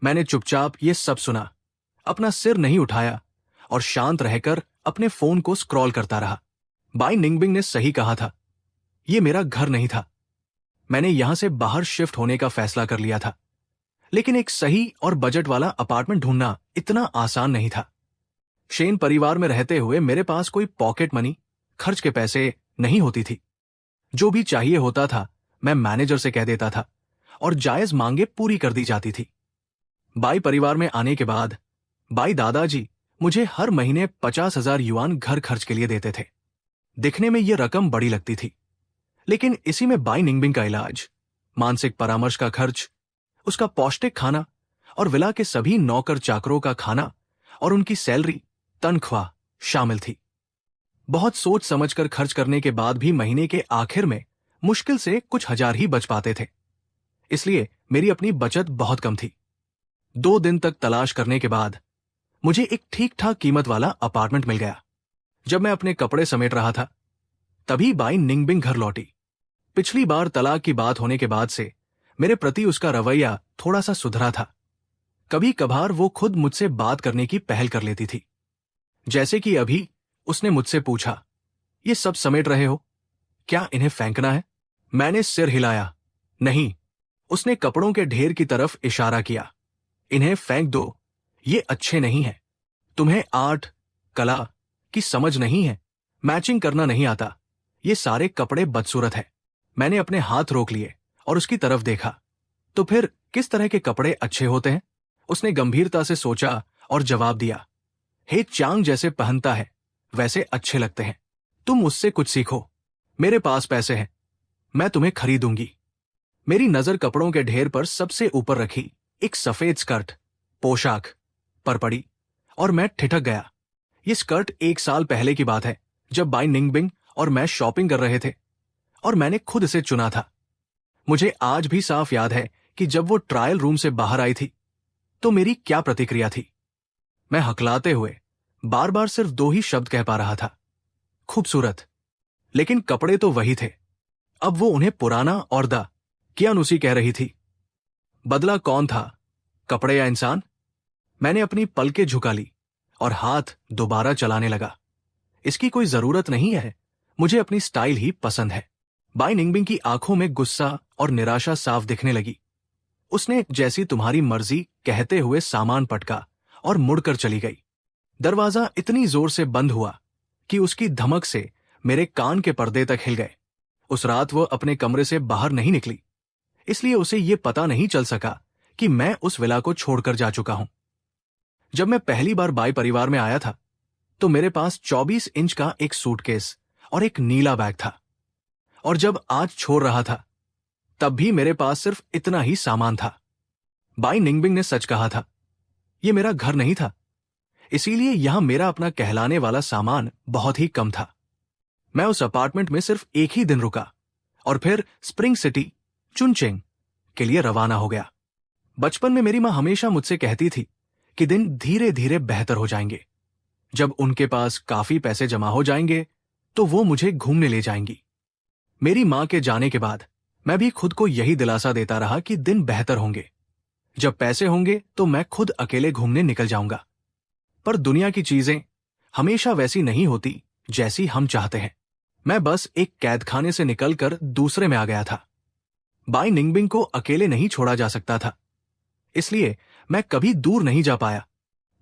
मैंने चुपचाप ये सब सुना, अपना सिर नहीं उठाया और शांत रहकर अपने फोन को स्क्रॉल करता रहा। बाई निंगबिंग ने सही कहा था, ये मेरा घर नहीं था। मैंने यहां से बाहर शिफ्ट होने का फैसला कर लिया था, लेकिन एक सही और बजट वाला अपार्टमेंट ढूंढना इतना आसान नहीं था। शेन परिवार में रहते हुए मेरे पास कोई पॉकेट मनी, खर्च के पैसे नहीं होती थी। जो भी चाहिए होता था मैं मैनेजर से कह देता था और जायज मांगे पूरी कर दी जाती थी। बाई परिवार में आने के बाद बाई दादाजी मुझे हर महीने 50,000 युआन घर खर्च के लिए देते थे। दिखने में यह रकम बड़ी लगती थी, लेकिन इसी में बाई निंगबिंग का इलाज, मानसिक परामर्श का खर्च, उसका पौष्टिक खाना और विला के सभी नौकर चाकरों का खाना और उनकी सैलरी, तनख्वाह शामिल थी। बहुत सोच समझकर खर्च करने के बाद भी महीने के आखिर में मुश्किल से कुछ हजार ही बच पाते थे। इसलिए मेरी अपनी बचत बहुत कम थी। 2 दिन तक तलाश करने के बाद मुझे एक ठीक ठाक कीमत वाला अपार्टमेंट मिल गया। जब मैं अपने कपड़े समेट रहा था, तभी बाई निंगबिंग घर लौटी। पिछली बार तलाक की बात होने के बाद से मेरे प्रति उसका रवैया थोड़ा सा सुधरा था। कभी कभार वो खुद मुझसे बात करने की पहल कर लेती थी। जैसे कि अभी उसने मुझसे पूछा, ये सब समेट रहे हो, क्या इन्हें फेंकना है? मैंने सिर हिलाया, नहीं। उसने कपड़ों के ढेर की तरफ इशारा किया, इन्हें फेंक दो, ये अच्छे नहीं हैं। तुम्हें आर्ट, कला की समझ नहीं है, मैचिंग करना नहीं आता, ये सारे कपड़े बदसूरत हैं। मैंने अपने हाथ रोक लिए और उसकी तरफ देखा। तो फिर किस तरह के कपड़े अच्छे होते हैं? उसने गंभीरता से सोचा और जवाब दिया, हे चांग जैसे पहनता है वैसे अच्छे लगते हैं। तुम मुझसे कुछ सीखो, मेरे पास पैसे हैं, मैं तुम्हें खरीदूंगी। मेरी नजर कपड़ों के ढेर पर सबसे ऊपर रखी एक सफेद स्कर्ट, पोशाक पर पड़ी और मैं ठिठक गया। ये स्कर्ट 1 साल पहले की बात है, जब बाई निंगबिंग और मैं शॉपिंग कर रहे थे और मैंने खुद इसे चुना था। मुझे आज भी साफ याद है कि जब वो ट्रायल रूम से बाहर आई थी तो मेरी क्या प्रतिक्रिया थी। मैं हकलाते हुए बार बार सिर्फ 2 ही शब्द कह पा रहा था, खूबसूरत। लेकिन कपड़े तो वही थे। अब वो उन्हें पुराना और दा कियानुसी कह रही थी। बदला कौन था, कपड़े या इंसान? मैंने अपनी पलकें झुका ली और हाथ दोबारा चलाने लगा। इसकी कोई जरूरत नहीं है, मुझे अपनी स्टाइल ही पसंद है। बाई निंगबिंग की आंखों में गुस्सा और निराशा साफ दिखने लगी। उसने जैसी तुम्हारी मर्जी कहते हुए सामान पटका और मुड़कर चली गई। दरवाजा इतनी जोर से बंद हुआ कि उसकी धमक से मेरे कान के पर्दे तक हिल गए। उस रात वो अपने कमरे से बाहर नहीं निकली, इसलिए उसे ये पता नहीं चल सका कि मैं उस विला को छोड़कर जा चुका हूं। जब मैं पहली बार बाई परिवार में आया था तो मेरे पास 24 इंच का एक सूटकेस और एक नीला बैग था, और जब आज छोड़ रहा था तब भी मेरे पास सिर्फ इतना ही सामान था। बाई निंगबिंग ने सच कहा था, यह मेरा घर नहीं था, इसीलिए यहां मेरा अपना कहलाने वाला सामान बहुत ही कम था। मैं उस अपार्टमेंट में सिर्फ एक ही दिन रुका और फिर स्प्रिंग सिटी, चुनचेंग के लिए रवाना हो गया। बचपन में मेरी मां हमेशा मुझसे कहती थी कि दिन धीरे धीरे बेहतर हो जाएंगे। जब उनके पास काफी पैसे जमा हो जाएंगे तो वो मुझे घूमने ले जाएंगी। मेरी मां के जाने के बाद मैं भी खुद को यही दिलासा देता रहा कि दिन बेहतर होंगे। जब पैसे होंगे तो मैं खुद अकेले घूमने निकल जाऊंगा। पर दुनिया की चीजें हमेशा वैसी नहीं होती जैसी हम चाहते हैं। मैं बस एक कैदखाने से निकलकर दूसरे में आ गया था। बाई निंगबिंग को अकेले नहीं छोड़ा जा सकता था, इसलिए मैं कभी दूर नहीं जा पाया।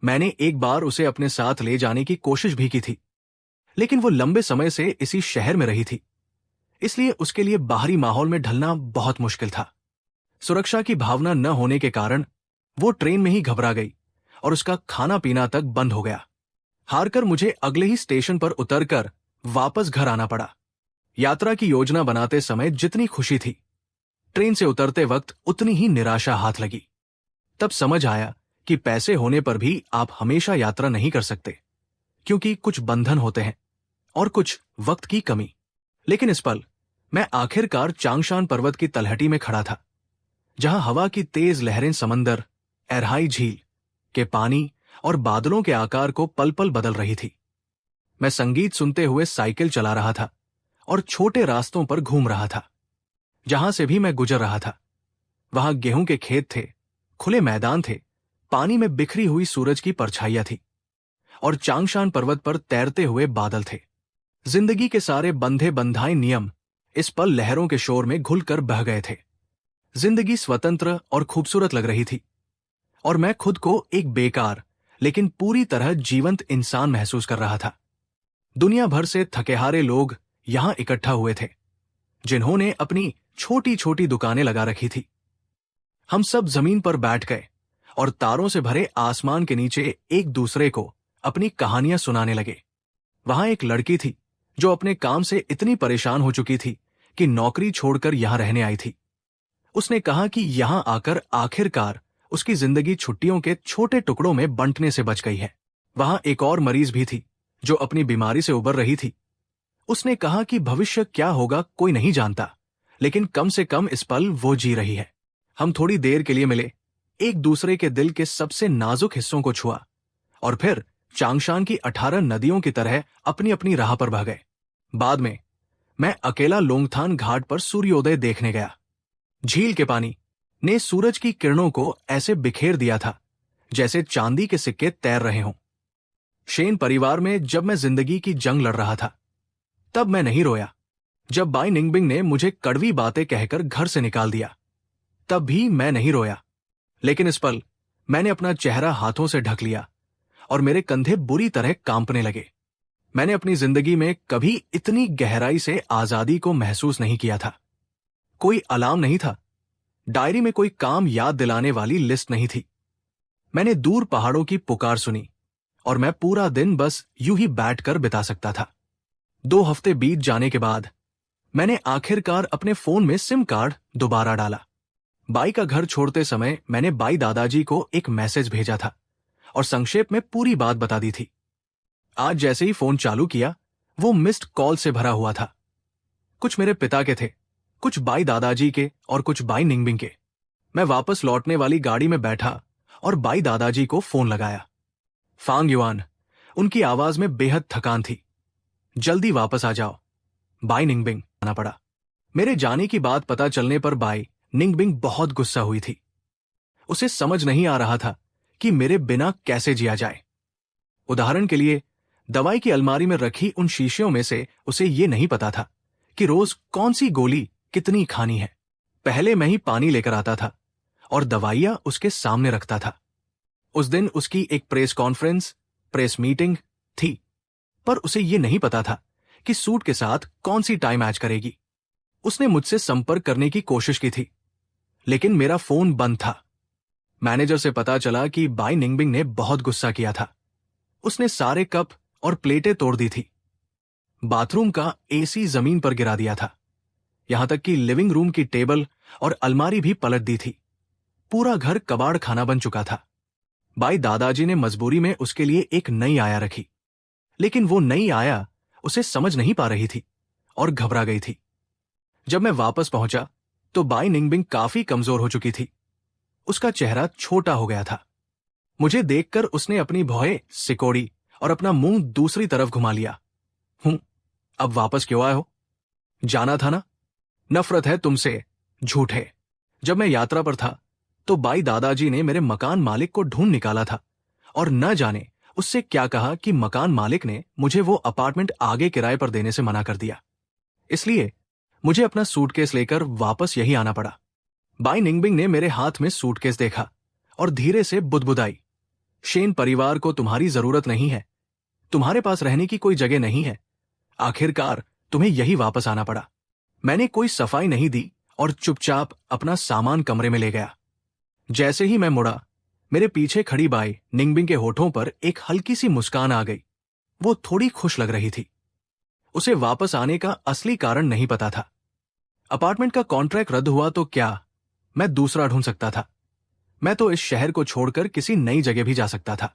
मैंने एक बार उसे अपने साथ ले जाने की कोशिश भी की थी, लेकिन वो लंबे समय से इसी शहर में रही थी, इसलिए उसके लिए बाहरी माहौल में ढलना बहुत मुश्किल था। सुरक्षा की भावना न होने के कारण वो ट्रेन में ही घबरा गई और उसका खाना पीना तक बंद हो गया। हारकर मुझे अगले ही स्टेशन पर उतरकर वापस घर आना पड़ा। यात्रा की योजना बनाते समय जितनी खुशी थी, ट्रेन से उतरते वक्त उतनी ही निराशा हाथ लगी। तब समझ आया कि पैसे होने पर भी आप हमेशा यात्रा नहीं कर सकते, क्योंकि कुछ बंधन होते हैं और कुछ वक्त की कमी। लेकिन इस पल मैं आखिरकार चांगशान पर्वत की तलहटी में खड़ा था, जहां हवा की तेज लहरें समंदर, एरहाई झील के पानी और बादलों के आकार को पल पल बदल रही थी। मैं संगीत सुनते हुए साइकिल चला रहा था और छोटे रास्तों पर घूम रहा था, जहां से भी मैं गुजर रहा था। वहां गेहूं के खेत थे, खुले मैदान थे, पानी में बिखरी हुई सूरज की परछाइयां थी और चांगशान पर्वत पर तैरते हुए बादल थे। जिंदगी के सारे बंधे बंधाए नियम इस पल लहरों के शोर में घुलकर बह गए थे। जिंदगी स्वतंत्र और खूबसूरत लग रही थी और मैं खुद को एक बेकार लेकिन पूरी तरह जीवंत इंसान महसूस कर रहा था। दुनिया भर से थकेहारे लोग यहां इकट्ठा हुए थे, जिन्होंने अपनी छोटी छोटी दुकानें लगा रखी थी। हम सब जमीन पर बैठ गए और तारों से भरे आसमान के नीचे एक दूसरे को अपनी कहानियां सुनाने लगे। वहां एक लड़की थी जो अपने काम से इतनी परेशान हो चुकी थी कि नौकरी छोड़कर यहां रहने आई थी। उसने कहा कि यहां आकर आखिरकार उसकी जिंदगी छुट्टियों के छोटे टुकड़ों में बंटने से बच गई है। वहां एक और मरीज भी थी जो अपनी बीमारी से उबर रही थी। उसने कहा कि भविष्य क्या होगा कोई नहीं जानता, लेकिन कम से कम इस पल वो जी रही है। हम थोड़ी देर के लिए मिले, एक दूसरे के दिल के सबसे नाजुक हिस्सों को छुआ और फिर चांगशान की 18 नदियों की तरह अपनी अपनी राह पर बह गए। बाद में मैं अकेला लोंगथान घाट पर सूर्योदय देखने गया। झील के पानी ने सूरज की किरणों को ऐसे बिखेर दिया था जैसे चांदी के सिक्के तैर रहे हों। शेन परिवार में जब मैं जिंदगी की जंग लड़ रहा था, तब मैं नहीं रोया। जब बाई निंगबिंग ने मुझे कड़वी बातें कहकर घर से निकाल दिया, तब भी मैं नहीं रोया। लेकिन इस पल मैंने अपना चेहरा हाथों से ढक लिया और मेरे कंधे बुरी तरह कांपने लगे। मैंने अपनी जिंदगी में कभी इतनी गहराई से आजादी को महसूस नहीं किया था। कोई अलार्म नहीं था, डायरी में कोई काम याद दिलाने वाली लिस्ट नहीं थी। मैंने दूर पहाड़ों की पुकार सुनी और मैं पूरा दिन बस यूं ही बैठकर बिता सकता था। 2 हफ्ते बीत जाने के बाद मैंने आखिरकार अपने फोन में सिम कार्ड दोबारा डाला। बाई का घर छोड़ते समय मैंने बाई दादाजी को एक मैसेज भेजा था और संक्षेप में पूरी बात बता दी थी। आज जैसे ही फोन चालू किया, वो मिस्ड कॉल से भरा हुआ था। कुछ मेरे पिता के थे, कुछ बाई दादाजी के और कुछ बाई निंगबिंग के। मैं वापस लौटने वाली गाड़ी में बैठा और बाई दादाजी को फोन लगाया। फांग युआन, उनकी आवाज में बेहद थकान थी। जल्दी वापस आ जाओ, बाई निंगबिंग आना पड़ा। मेरे जाने की बात पता चलने पर बाई निंगबिंग बहुत गुस्सा हुई थी। उसे समझ नहीं आ रहा था कि मेरे बिना कैसे जिया जाए। उदाहरण के लिए, दवाई की अलमारी में रखी उन शीशियों में से उसे ये नहीं पता था कि रोज कौन सी गोली कितनी खानी है। पहले मैं ही पानी लेकर आता था और दवाइयां उसके सामने रखता था। उस दिन उसकी एक प्रेस मीटिंग थी, पर उसे ये नहीं पता था कि सूट के साथ कौन सी टाई मैच करेगी। उसने मुझसे संपर्क करने की कोशिश की थी, लेकिन मेरा फोन बंद था। मैनेजर से पता चला कि बाई निंगबिंग ने बहुत गुस्सा किया था। उसने सारे कप और प्लेटें तोड़ दी थी। बाथरूम का एसी जमीन पर गिरा दिया था। यहां तक कि लिविंग रूम की टेबल और अलमारी भी पलट दी थी। पूरा घर कबाड़ खाना बन चुका था। बाई दादाजी ने मजबूरी में उसके लिए एक नई आया रखी, लेकिन वो नई आया उसे समझ नहीं पा रही थी और घबरा गई थी। जब मैं वापस पहुंचा तो बाई निंगबिंग काफी कमजोर हो चुकी थी। उसका चेहरा छोटा हो गया था। मुझे देखकर उसने अपनी भौहें सिकोड़ी और अपना मुंह दूसरी तरफ घुमा लिया। अब वापस क्यों आए हो? जाना था ना? नफरत है तुमसे, झूठे। जब मैं यात्रा पर था तो बाई दादाजी ने मेरे मकान मालिक को ढूंढ निकाला था और न जाने उससे क्या कहा कि मकान मालिक ने मुझे वो अपार्टमेंट आगे किराए पर देने से मना कर दिया। इसलिए मुझे अपना सूटकेस लेकर वापस यही आना पड़ा। बाई निंगबिंग ने मेरे हाथ में सूटकेस देखा और धीरे से बुदबुदाई, शेन परिवार को तुम्हारी जरूरत नहीं है। तुम्हारे पास रहने की कोई जगह नहीं है। आखिरकार तुम्हें यही वापस आना पड़ा। मैंने कोई सफाई नहीं दी और चुपचाप अपना सामान कमरे में ले गया। जैसे ही मैं मुड़ा, मेरे पीछे खड़ी बाई निंगबिंग के होठों पर एक हल्की सी मुस्कान आ गई। वो थोड़ी खुश लग रही थी। उसे वापस आने का असली कारण नहीं पता था। अपार्टमेंट का कॉन्ट्रैक्ट रद्द हुआ तो क्या, मैं दूसरा ढूंढ सकता था। मैं तो इस शहर को छोड़कर किसी नई जगह भी जा सकता था।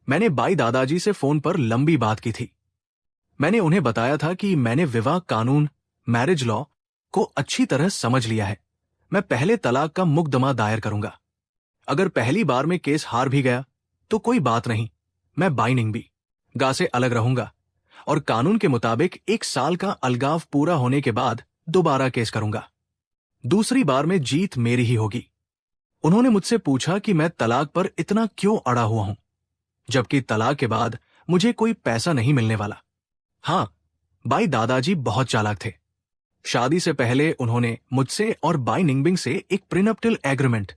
मैंने बाई दादाजी से फोन पर लंबी बात की थी। मैंने उन्हें बताया था कि मैंने विवाह कानून, मैरिज लॉ को अच्छी तरह समझ लिया है। मैं पहले तलाक का मुकदमा दायर करूंगा। अगर पहली बार में केस हार भी गया तो कोई बात नहीं, मैं बाई निंगबिंग से अलग रहूंगा और कानून के मुताबिक 1 साल का अलगाव पूरा होने के बाद दोबारा केस करूंगा। दूसरी बार में जीत मेरी ही होगी। उन्होंने मुझसे पूछा कि मैं तलाक पर इतना क्यों अड़ा हुआ हूं, जबकि तलाक के बाद मुझे कोई पैसा नहीं मिलने वाला। हां, बाई दादाजी बहुत चालाक थे। शादी से पहले उन्होंने मुझसे और बाई निंगबिंग से एक प्रीनप्टियल एग्रीमेंट,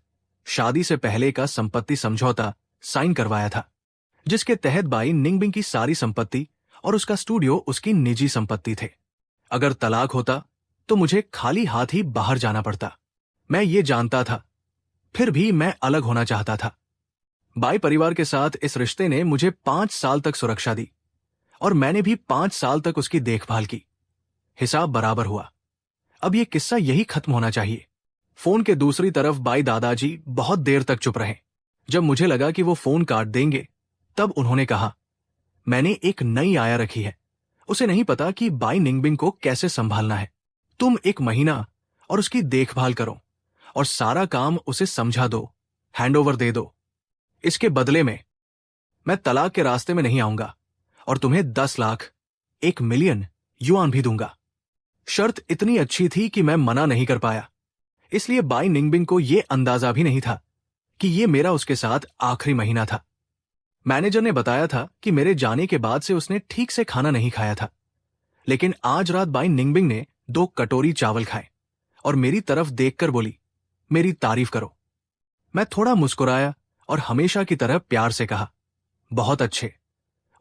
शादी से पहले का संपत्ति समझौता साइन करवाया था, जिसके तहत बाई निंगबिंग की सारी संपत्ति और उसका स्टूडियो उसकी निजी संपत्ति थे। अगर तलाक होता तो मुझे खाली हाथ ही बाहर जाना पड़ता। मैं ये जानता था, फिर भी मैं अलग होना चाहता था। बाई परिवार के साथ इस रिश्ते ने मुझे 5 साल तक सुरक्षा दी और मैंने भी 5 साल तक उसकी देखभाल की। हिसाब बराबर हुआ। अब यह किस्सा यही खत्म होना चाहिए। फोन के दूसरी तरफ बाई दादाजी बहुत देर तक चुप रहे। जब मुझे लगा कि वो फोन काट देंगे, तब उन्होंने कहा, मैंने एक नई आया रखी है। उसे नहीं पता कि बाई निंगबिंग को कैसे संभालना है। तुम 1 महीना और उसकी देखभाल करो और सारा काम उसे समझा दो, हैंडओवर दे दो। इसके बदले में मैं तलाक के रास्ते में नहीं आऊंगा और तुम्हें 10 लाख, 1 मिलियन युआन भी दूंगा। शर्त इतनी अच्छी थी कि मैं मना नहीं कर पाया। इसलिए बाई निंगबिंग को यह अंदाजा भी नहीं था कि यह मेरा उसके साथ आखिरी महीना था। मैनेजर ने बताया था कि मेरे जाने के बाद से उसने ठीक से खाना नहीं खाया था, लेकिन आज रात बाई निंगबिंग ने 2 कटोरी चावल खाए और मेरी तरफ देखकर बोली, मेरी तारीफ करो। मैं थोड़ा मुस्कुराया और हमेशा की तरह प्यार से कहा, बहुत अच्छे।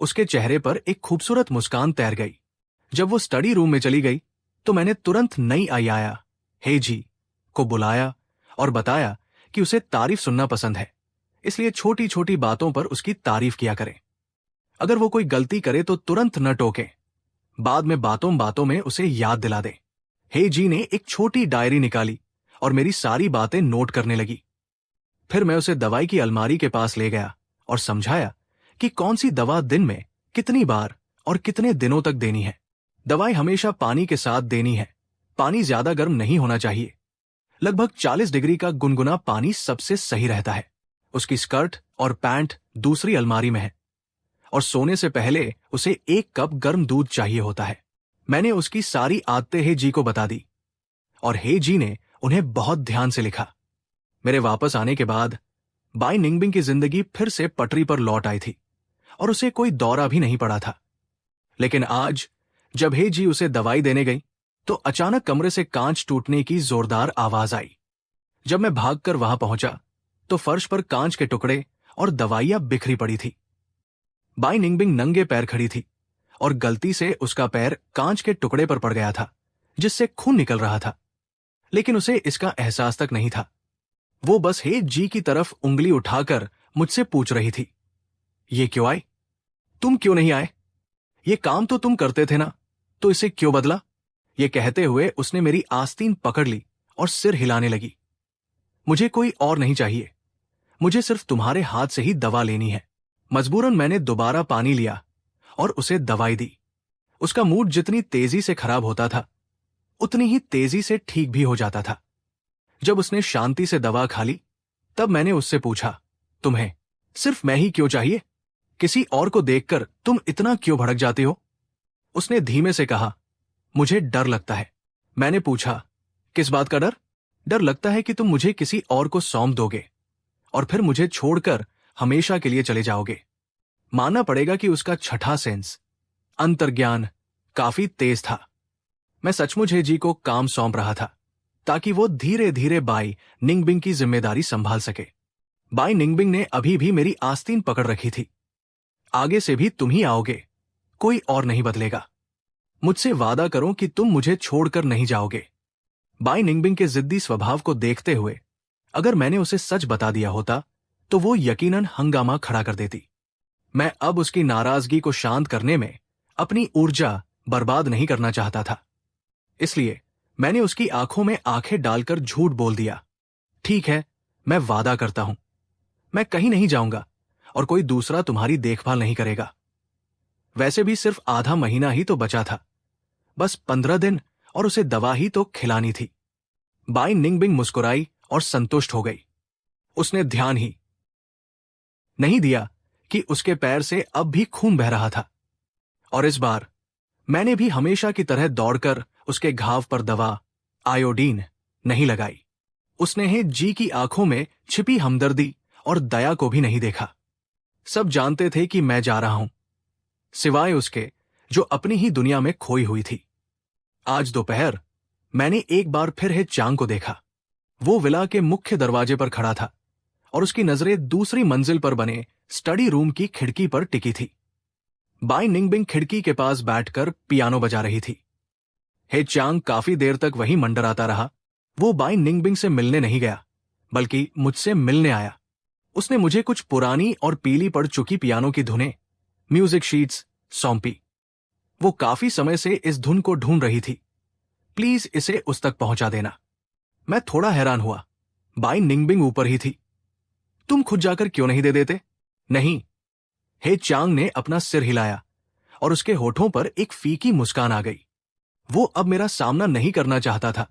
उसके चेहरे पर एक खूबसूरत मुस्कान तैर गई। जब वो स्टडी रूम में चली गई तो मैंने तुरंत नई आई आया हे जी को बुलाया और बताया कि उसे तारीफ सुनना पसंद है, इसलिए छोटी छोटी बातों पर उसकी तारीफ किया करें। अगर वो कोई गलती करे तो तुरंत न टोके, बाद में बातों बातों में उसे याद दिला दे। हे जी ने एक छोटी डायरी निकाली और मेरी सारी बातें नोट करने लगी। फिर मैं उसे दवाई की अलमारी के पास ले गया और समझाया कि कौन सी दवा दिन में कितनी बार और कितने दिनों तक देनी है। दवाई हमेशा पानी के साथ देनी है। पानी ज्यादा गर्म नहीं होना चाहिए। लगभग 40 डिग्री का गुनगुना पानी सबसे सही रहता है। उसकी स्कर्ट और पैंट दूसरी अलमारी में है और सोने से पहले उसे 1 कप गर्म दूध चाहिए होता है। मैंने उसकी सारी आदतें हे जी को बता दी और हे जी ने उन्हें बहुत ध्यान से लिखा। मेरे वापस आने के बाद बाई निंगबिंग की जिंदगी फिर से पटरी पर लौट आई थी और उसे कोई दौरा भी नहीं पड़ा था। लेकिन आज जब हे जी उसे दवाई देने गई तो अचानक कमरे से कांच टूटने की जोरदार आवाज आई। जब मैं भागकर वहां पहुंचा तो फर्श पर कांच के टुकड़े और दवाइयां बिखरी पड़ी थी। बाई निंगबिंग नंगे पैर खड़ी थी और गलती से उसका पैर कांच के टुकड़े पर पड़ गया था, जिससे खून निकल रहा था, लेकिन उसे इसका एहसास तक नहीं था। वो बस हे जी की तरफ उंगली उठाकर मुझसे पूछ रही थी, ये क्यों आए? तुम क्यों नहीं आए? ये काम तो तुम करते थे ना, तो इसे क्यों बदला? ये कहते हुए उसने मेरी आस्तीन पकड़ ली और सिर हिलाने लगी। मुझे कोई और नहीं चाहिए, मुझे सिर्फ तुम्हारे हाथ से ही दवा लेनी है। मजबूरन मैंने दोबारा पानी लिया और उसे दवाई दी। उसका मूड जितनी तेजी से खराब होता था, उतनी ही तेजी से ठीक भी हो जाता था। जब उसने शांति से दवा खा ली, तब मैंने उससे पूछा, तुम्हें सिर्फ मैं ही क्यों चाहिए? किसी और को देखकर तुम इतना क्यों भड़क जाते हो? उसने धीमे से कहा, मुझे डर लगता है। मैंने पूछा, किस बात का डर? डर लगता है कि तुम मुझे किसी और को सौंप दोगे और फिर मुझे छोड़कर हमेशा के लिए चले जाओगे। मानना पड़ेगा कि उसका छठा सेंस, अंतर्ज्ञान, काफी तेज था। मैं सचमुच हे जी को काम सौंप रहा था ताकि वो धीरे धीरे बाई निंगबिंग की जिम्मेदारी संभाल सके। बाई निंगबिंग ने अभी भी मेरी आस्तीन पकड़ रखी थी। आगे से भी तुम ही आओगे, कोई और नहीं बदलेगा। मुझसे वादा करो कि तुम मुझे छोड़कर नहीं जाओगे। बाई निंगबिंग के जिद्दी स्वभाव को देखते हुए अगर मैंने उसे सच बता दिया होता तो वो यकीनन हंगामा खड़ा कर देती। मैं अब उसकी नाराजगी को शांत करने में अपनी ऊर्जा बर्बाद नहीं करना चाहता था। इसलिए मैंने उसकी आंखों में आंखें डालकर झूठ बोल दिया, ठीक है, मैं वादा करता हूं, मैं कहीं नहीं जाऊंगा और कोई दूसरा तुम्हारी देखभाल नहीं करेगा। वैसे भी सिर्फ आधा महीना ही तो बचा था, बस 15 दिन और उसे दवा ही तो खिलानी थी। बाई निंगबिंग मुस्कुराई और संतुष्ट हो गई। उसने ध्यान ही नहीं दिया कि उसके पैर से अब भी खून बह रहा था और इस बार मैंने भी हमेशा की तरह दौड़कर उसके घाव पर दवा, आयोडीन, नहीं लगाई। उसने हे जी की आंखों में छिपी हमदर्दी और दया को भी नहीं देखा। सब जानते थे कि मैं जा रहा हूं, सिवाय उसके जो अपनी ही दुनिया में खोई हुई थी। आज दोपहर मैंने एक बार फिर हे चांग को देखा। वो विला के मुख्य दरवाजे पर खड़ा था और उसकी नजरें दूसरी मंजिल पर बने स्टडी रूम की खिड़की पर टिकी थी। बाई निंगबिंग खिड़की के पास बैठकर पियानो बजा रही थी। हे चांग काफी देर तक वहीं मंडराता रहा। वो बाई निंगबिंग से मिलने नहीं गया, बल्कि मुझसे मिलने आया। उसने मुझे कुछ पुरानी और पीली पड़ चुकी पियानो की धुनें, म्यूजिक शीट्स सौंपी। वो काफी समय से इस धुन को ढूंढ रही थी। प्लीज इसे उस तक पहुंचा देना। मैं थोड़ा हैरान हुआ। बाई निंगबिंग ऊपर ही थी। तुम खुद जाकर क्यों नहीं दे देते? नहीं। हे चांग ने अपना सिर हिलाया और उसके होठों पर एक फीकी मुस्कान आ गई। वो अब मेरा सामना नहीं करना चाहता था।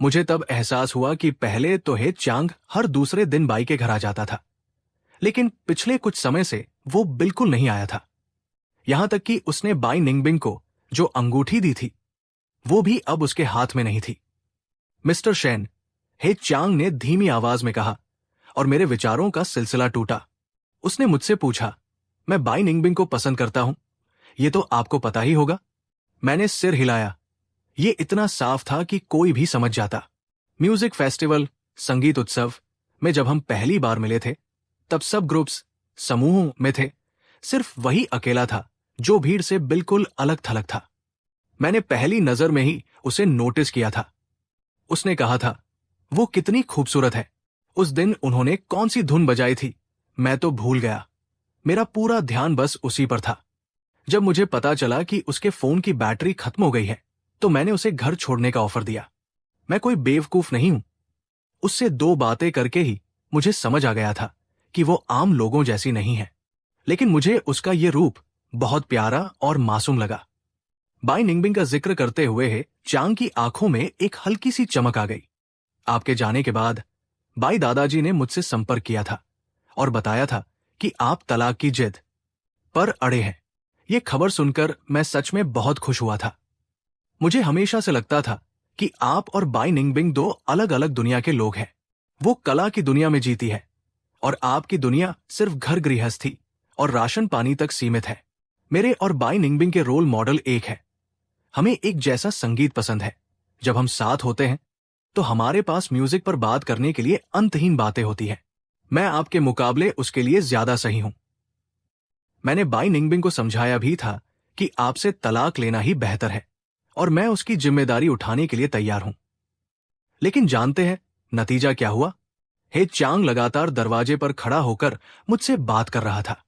मुझे तब एहसास हुआ कि पहले तो हे चांग हर दूसरे दिन बाई के घर आ जाता था, लेकिन पिछले कुछ समय से वो बिल्कुल नहीं आया था। यहां तक कि उसने बाई निंगबिंग को जो अंगूठी दी थी, वो भी अब उसके हाथ में नहीं थी। मिस्टर शेन, हे चांग ने धीमी आवाज में कहा, और मेरे विचारों का सिलसिला टूटा। उसने मुझसे पूछा, मैं बाई निंगबिंग को पसंद करता हूं, ये तो आपको पता ही होगा। मैंने सिर हिलाया। ये इतना साफ था कि कोई भी समझ जाता। म्यूजिक फेस्टिवल, संगीत उत्सव में जब हम पहली बार मिले थे, तब सब ग्रुप्स समूहों में थे। सिर्फ वही अकेला था जो भीड़ से बिल्कुल अलग थलग था। मैंने पहली नजर में ही उसे नोटिस किया था। उसने कहा था, वो कितनी खूबसूरत है। उस दिन उन्होंने कौन सी धुन बजाई थी मैं तो भूल गया। मेरा पूरा ध्यान बस उसी पर था। जब मुझे पता चला कि उसके फोन की बैटरी खत्म हो गई है, तो मैंने उसे घर छोड़ने का ऑफर दिया। मैं कोई बेवकूफ नहीं हूं। उससे 2 बातें करके ही मुझे समझ आ गया था कि वो आम लोगों जैसी नहीं है, लेकिन मुझे उसका ये रूप बहुत प्यारा और मासूम लगा। बाई निंगबिंग का जिक्र करते हुए चांग की आंखों में एक हल्की सी चमक आ गई। आपके जाने के बाद बाई दादाजी ने मुझसे संपर्क किया था और बताया था कि आप तलाक की जिद पर अड़े हैं। ये खबर सुनकर मैं सच में बहुत खुश हुआ था। मुझे हमेशा से लगता था कि आप और बाई निंगबिंग 2 अलग अलग दुनिया के लोग हैं। वो कला की दुनिया में जीती है और आपकी दुनिया सिर्फ घर गृहस्थी और राशन पानी तक सीमित है। मेरे और बाई निंगबिंग के रोल मॉडल एक है। हमें एक जैसा संगीत पसंद है। जब हम साथ होते हैं तो हमारे पास म्यूजिक पर बात करने के लिए अंतहीन बातें होती हैं। मैं आपके मुकाबले उसके लिए ज्यादा सही हूं। मैंने बाई निंगबिंग को समझाया भी था कि आपसे तलाक लेना ही बेहतर है और मैं उसकी जिम्मेदारी उठाने के लिए तैयार हूं। लेकिन जानते हैं नतीजा क्या हुआ? हे चांग लगातार दरवाजे पर खड़ा होकर मुझसे बात कर रहा था।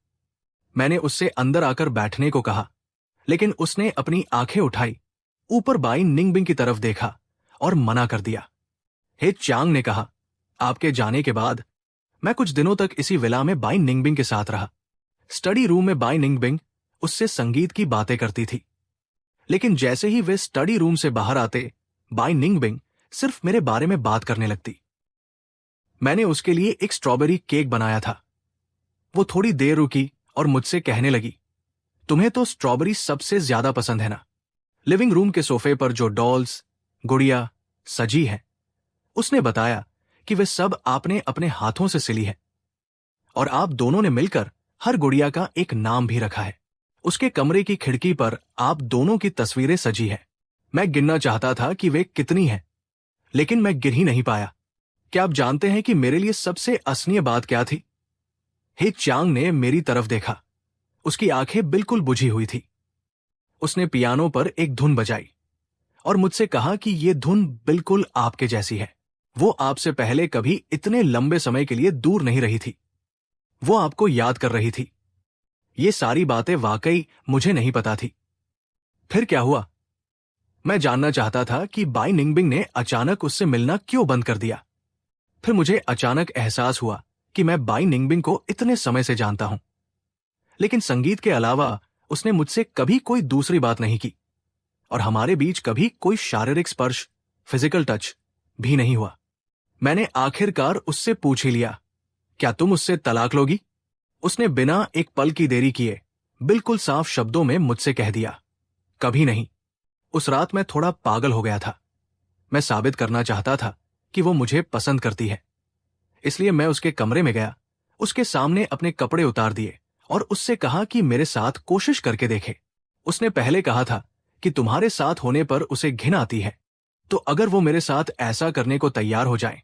मैंने उससे अंदर आकर बैठने को कहा, लेकिन उसने अपनी आंखें उठाई, ऊपर बाई निंगबिंग की तरफ देखा और मना कर दिया। हे चांग ने कहा, आपके जाने के बाद मैं कुछ दिनों तक इसी विला में बाई निंगबिंग के साथ रहा। स्टडी रूम में बाई निंगबिंग उससे संगीत की बातें करती थी, लेकिन जैसे ही वे स्टडी रूम से बाहर आते, बाई निंगबिंग सिर्फ मेरे बारे में बात करने लगती। मैंने उसके लिए एक स्ट्रॉबेरी केक बनाया था। वो थोड़ी देर रुकी और मुझसे कहने लगी, तुम्हें तो स्ट्रॉबेरी सबसे ज्यादा पसंद है ना? लिविंग रूम के सोफे पर जो डॉल्स, गुड़िया सजी है, उसने बताया कि वे सब आपने अपने हाथों से सिली है और आप दोनों ने मिलकर हर गुड़िया का एक नाम भी रखा है। उसके कमरे की खिड़की पर आप दोनों की तस्वीरें सजी है। मैं गिनना चाहता था कि वे कितनी हैं, लेकिन मैं गिन ही नहीं पाया। क्या आप जानते हैं कि मेरे लिए सबसे असनीय बात क्या थी? हे चांग ने मेरी तरफ देखा। उसकी आंखें बिल्कुल बुझी हुई थी। उसने पियानो पर एक धुन बजाई और मुझसे कहा कि यह धुन बिल्कुल आपके जैसी है। वो आपसे पहले कभी इतने लंबे समय के लिए दूर नहीं रही थी। वो आपको याद कर रही थी। ये सारी बातें वाकई मुझे नहीं पता थी। फिर क्या हुआ? मैं जानना चाहता था कि बाई निंगबिंग ने अचानक उससे मिलना क्यों बंद कर दिया। फिर मुझे अचानक एहसास हुआ कि मैं बाई निंगबिंग को इतने समय से जानता हूं, लेकिन संगीत के अलावा उसने मुझसे कभी कोई दूसरी बात नहीं की और हमारे बीच कभी कोई शारीरिक स्पर्श, फिजिकल टच भी नहीं हुआ। मैंने आखिरकार उससे पूछ ही लिया, क्या तुम उससे तलाक लोगी? उसने बिना एक पल की देरी किए बिल्कुल साफ शब्दों में मुझसे कह दिया, कभी नहीं। उस रात मैं थोड़ा पागल हो गया था। मैं साबित करना चाहता था कि वो मुझे पसंद करती है। इसलिए मैं उसके कमरे में गया, उसके सामने अपने कपड़े उतार दिए और उससे कहा कि मेरे साथ कोशिश करके देखे। उसने पहले कहा था कि तुम्हारे साथ होने पर उसे घिन आती है, तो अगर वो मेरे साथ ऐसा करने को तैयार हो जाए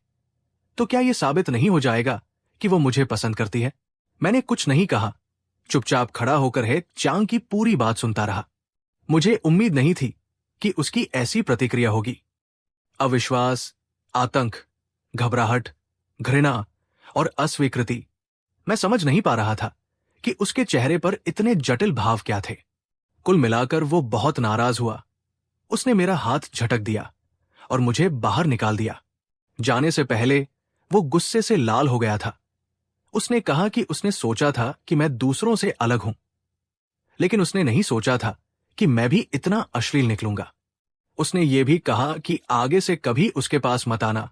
तो क्या यह साबित नहीं हो जाएगा कि वो मुझे पसंद करती है? मैंने कुछ नहीं कहा, चुपचाप खड़ा होकर हे चांग की पूरी बात सुनता रहा। मुझे उम्मीद नहीं थी कि उसकी ऐसी प्रतिक्रिया होगी। अविश्वास, आतंक, घबराहट, घृणा और अस्वीकृति। मैं समझ नहीं पा रहा था कि उसके चेहरे पर इतने जटिल भाव क्या थे। कुल मिलाकर वो बहुत नाराज हुआ। उसने मेरा हाथ झटक दिया और मुझे बाहर निकाल दिया। जाने से पहले वो गुस्से से लाल हो गया था। उसने कहा कि उसने सोचा था कि मैं दूसरों से अलग हूं, लेकिन उसने नहीं सोचा था कि मैं भी इतना अश्लील निकलूंगा। उसने ये भी कहा कि आगे से कभी उसके पास मत आना,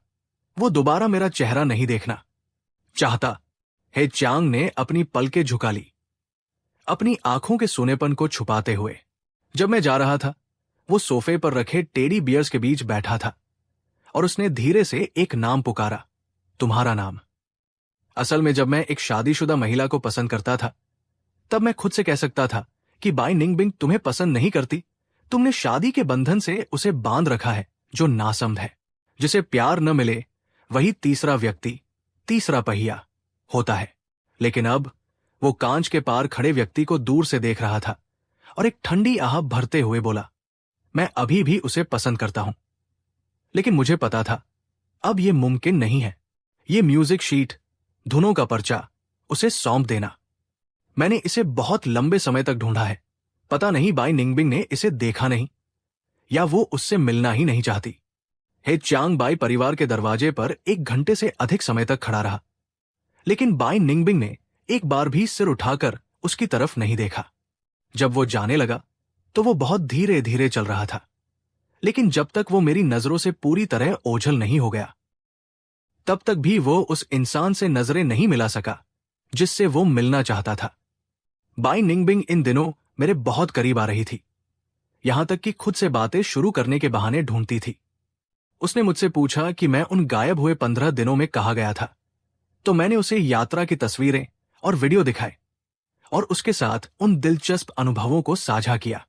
वो दोबारा मेरा चेहरा नहीं देखना चाहता। हे चांग ने अपनी पलकें झुका ली, अपनी आंखों के सोनेपन को छुपाते हुए। जब मैं जा रहा था, वो सोफे पर रखे टेडी बियर्स के बीच बैठा था और उसने धीरे से एक नाम पुकारा, तुम्हारा नाम। असल में जब मैं एक शादीशुदा महिला को पसंद करता था, तब मैं खुद से कह सकता था कि बाई निंगबिंग तुम्हें पसंद नहीं करती। तुमने शादी के बंधन से उसे बांध रखा है जो नासमझ है। जिसे प्यार न मिले वही तीसरा व्यक्ति, तीसरा पहिया होता है। लेकिन अब वो कांच के पार खड़े व्यक्ति को दूर से देख रहा था और एक ठंडी आह भरते हुए बोला, मैं अभी भी उसे पसंद करता हूं। लेकिन मुझे पता था अब यह मुमकिन नहीं है। ये म्यूजिक शीट, धुनों का पर्चा उसे सौंप देना। मैंने इसे बहुत लंबे समय तक ढूंढा है। पता नहीं बाई निंगबिंग ने इसे देखा नहीं, या वो उससे मिलना ही नहीं चाहती। हे चांग बाई परिवार के दरवाजे पर 1 घंटे से अधिक समय तक खड़ा रहा, लेकिन बाई निंगबिंग ने एक बार भी सिर उठाकर उसकी तरफ नहीं देखा। जब वो जाने लगा तो वो बहुत धीरे धीरे चल रहा था, लेकिन जब तक वो मेरी नजरों से पूरी तरह ओझल नहीं हो गया, तब तक भी वो उस इंसान से नजरें नहीं मिला सका जिससे वो मिलना चाहता था। बाई निंगबिंग इन दिनों मेरे बहुत करीब आ रही थी, यहां तक कि खुद से बातें शुरू करने के बहाने ढूंढती थी। उसने मुझसे पूछा कि मैं उन गायब हुए 15 दिनों में कहाँ गया था, तो मैंने उसे यात्रा की तस्वीरें और वीडियो दिखाए और उसके साथ उन दिलचस्प अनुभवों को साझा किया।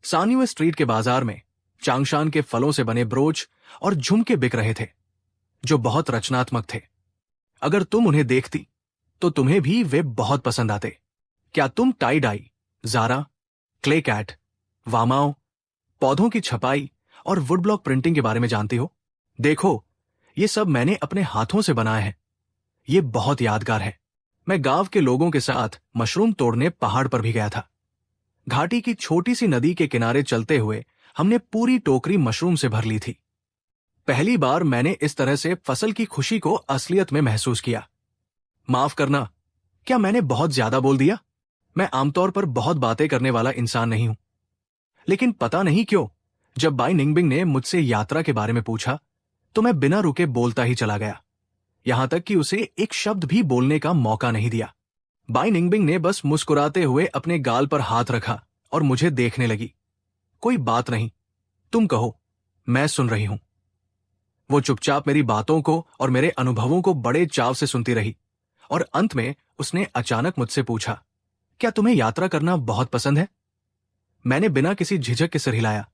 सान्यू स्ट्रीट के बाजार में चांगशान के फलों से बने ब्रोच और झुमके बिक रहे थे, जो बहुत रचनात्मक थे। अगर तुम उन्हें देखती तो तुम्हें भी वे बहुत पसंद आते। क्या तुम टाई डाई, जारा, क्ले कैट, वामाओ, पौधों की छपाई और वुडब्लॉक प्रिंटिंग के बारे में जानती हो? देखो, ये सब मैंने अपने हाथों से बनाए हैं। ये बहुत यादगार है। मैं गांव के लोगों के साथ मशरूम तोड़ने पहाड़ पर भी गया था। घाटी की छोटी सी नदी के किनारे चलते हुए हमने पूरी टोकरी मशरूम से भर ली थी। पहली बार मैंने इस तरह से फसल की खुशी को असलियत में महसूस किया। माफ करना, क्या मैंने बहुत ज्यादा बोल दिया? मैं आमतौर पर बहुत बातें करने वाला इंसान नहीं हूं, लेकिन पता नहीं क्यों जब बाई निंगबिंग ने मुझसे यात्रा के बारे में पूछा तो मैं बिना रुके बोलता ही चला गया, यहां तक कि उसे एक शब्द भी बोलने का मौका नहीं दिया। बाई निंगबिंग ने बस मुस्कुराते हुए अपने गाल पर हाथ रखा और मुझे देखने लगी। कोई बात नहीं, तुम कहो, मैं सुन रही हूं। वो चुपचाप मेरी बातों को और मेरे अनुभवों को बड़े चाव से सुनती रही और अंत में उसने अचानक मुझसे पूछा, क्या तुम्हें यात्रा करना बहुत पसंद है? मैंने बिना किसी झिझक के सिर हिलाया,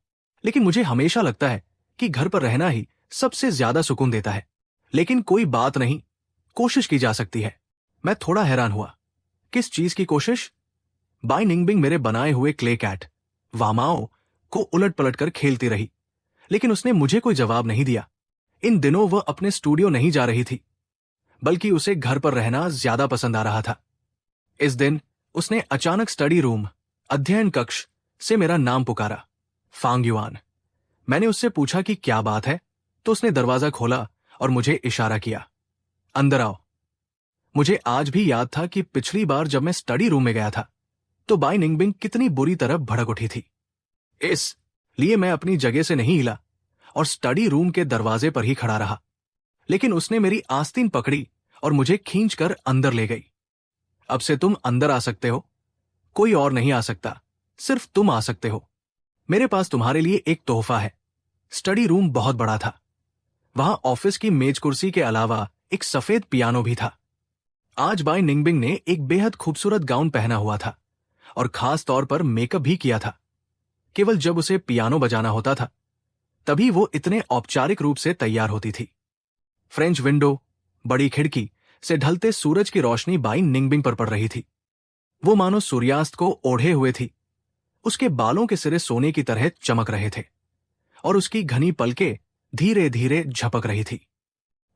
लेकिन मुझे हमेशा लगता है कि घर पर रहना ही सबसे ज्यादा सुकून देता है। लेकिन कोई बात नहीं, कोशिश की जा सकती है। मैं थोड़ा हैरान हुआ। किस चीज की कोशिश? बाई निंगबिंग मेरे बनाए हुए क्ले कैट, वामाओ को उलट पलट कर खेलती रही, लेकिन उसने मुझे कोई जवाब नहीं दिया। इन दिनों वह अपने स्टूडियो नहीं जा रही थी, बल्कि उसे घर पर रहना ज्यादा पसंद आ रहा था। इस दिन उसने अचानक स्टडी रूम, अध्ययन कक्ष से मेरा नाम पुकारा, फांग युआन। मैंने उससे पूछा कि क्या बात है, तो उसने दरवाजा खोला और मुझे इशारा किया, अंदर आओ। मुझे आज भी याद था कि पिछली बार जब मैं स्टडी रूम में गया था तो बाई निंगबिंग कितनी बुरी तरह भड़क उठी थी। इस लिए मैं अपनी जगह से नहीं हिला और स्टडी रूम के दरवाजे पर ही खड़ा रहा, लेकिन उसने मेरी आस्तीन पकड़ी और मुझे खींचकर अंदर ले गई। अब से तुम अंदर आ सकते हो, कोई और नहीं आ सकता, सिर्फ तुम आ सकते हो। मेरे पास तुम्हारे लिए एक तोहफा है। स्टडी रूम बहुत बड़ा था, वहां ऑफिस की मेज कुर्सी के अलावा एक सफेद पियानो भी था। आज बाई निंगबिंग ने एक बेहद खूबसूरत गाउन पहना हुआ था और खास तौर पर मेकअप भी किया था। केवल जब उसे पियानो बजाना होता था तभी वो इतने औपचारिक रूप से तैयार होती थी। फ्रेंच विंडो, बड़ी खिड़की से ढलते सूरज की रोशनी बाई निंगबिंग पर पड़ रही थी। वो मानो सूर्यास्त को ओढ़े हुए थी। उसके बालों के सिरे सोने की तरह चमक रहे थे और उसकी घनी पलकें धीरे धीरे झपक रही थी।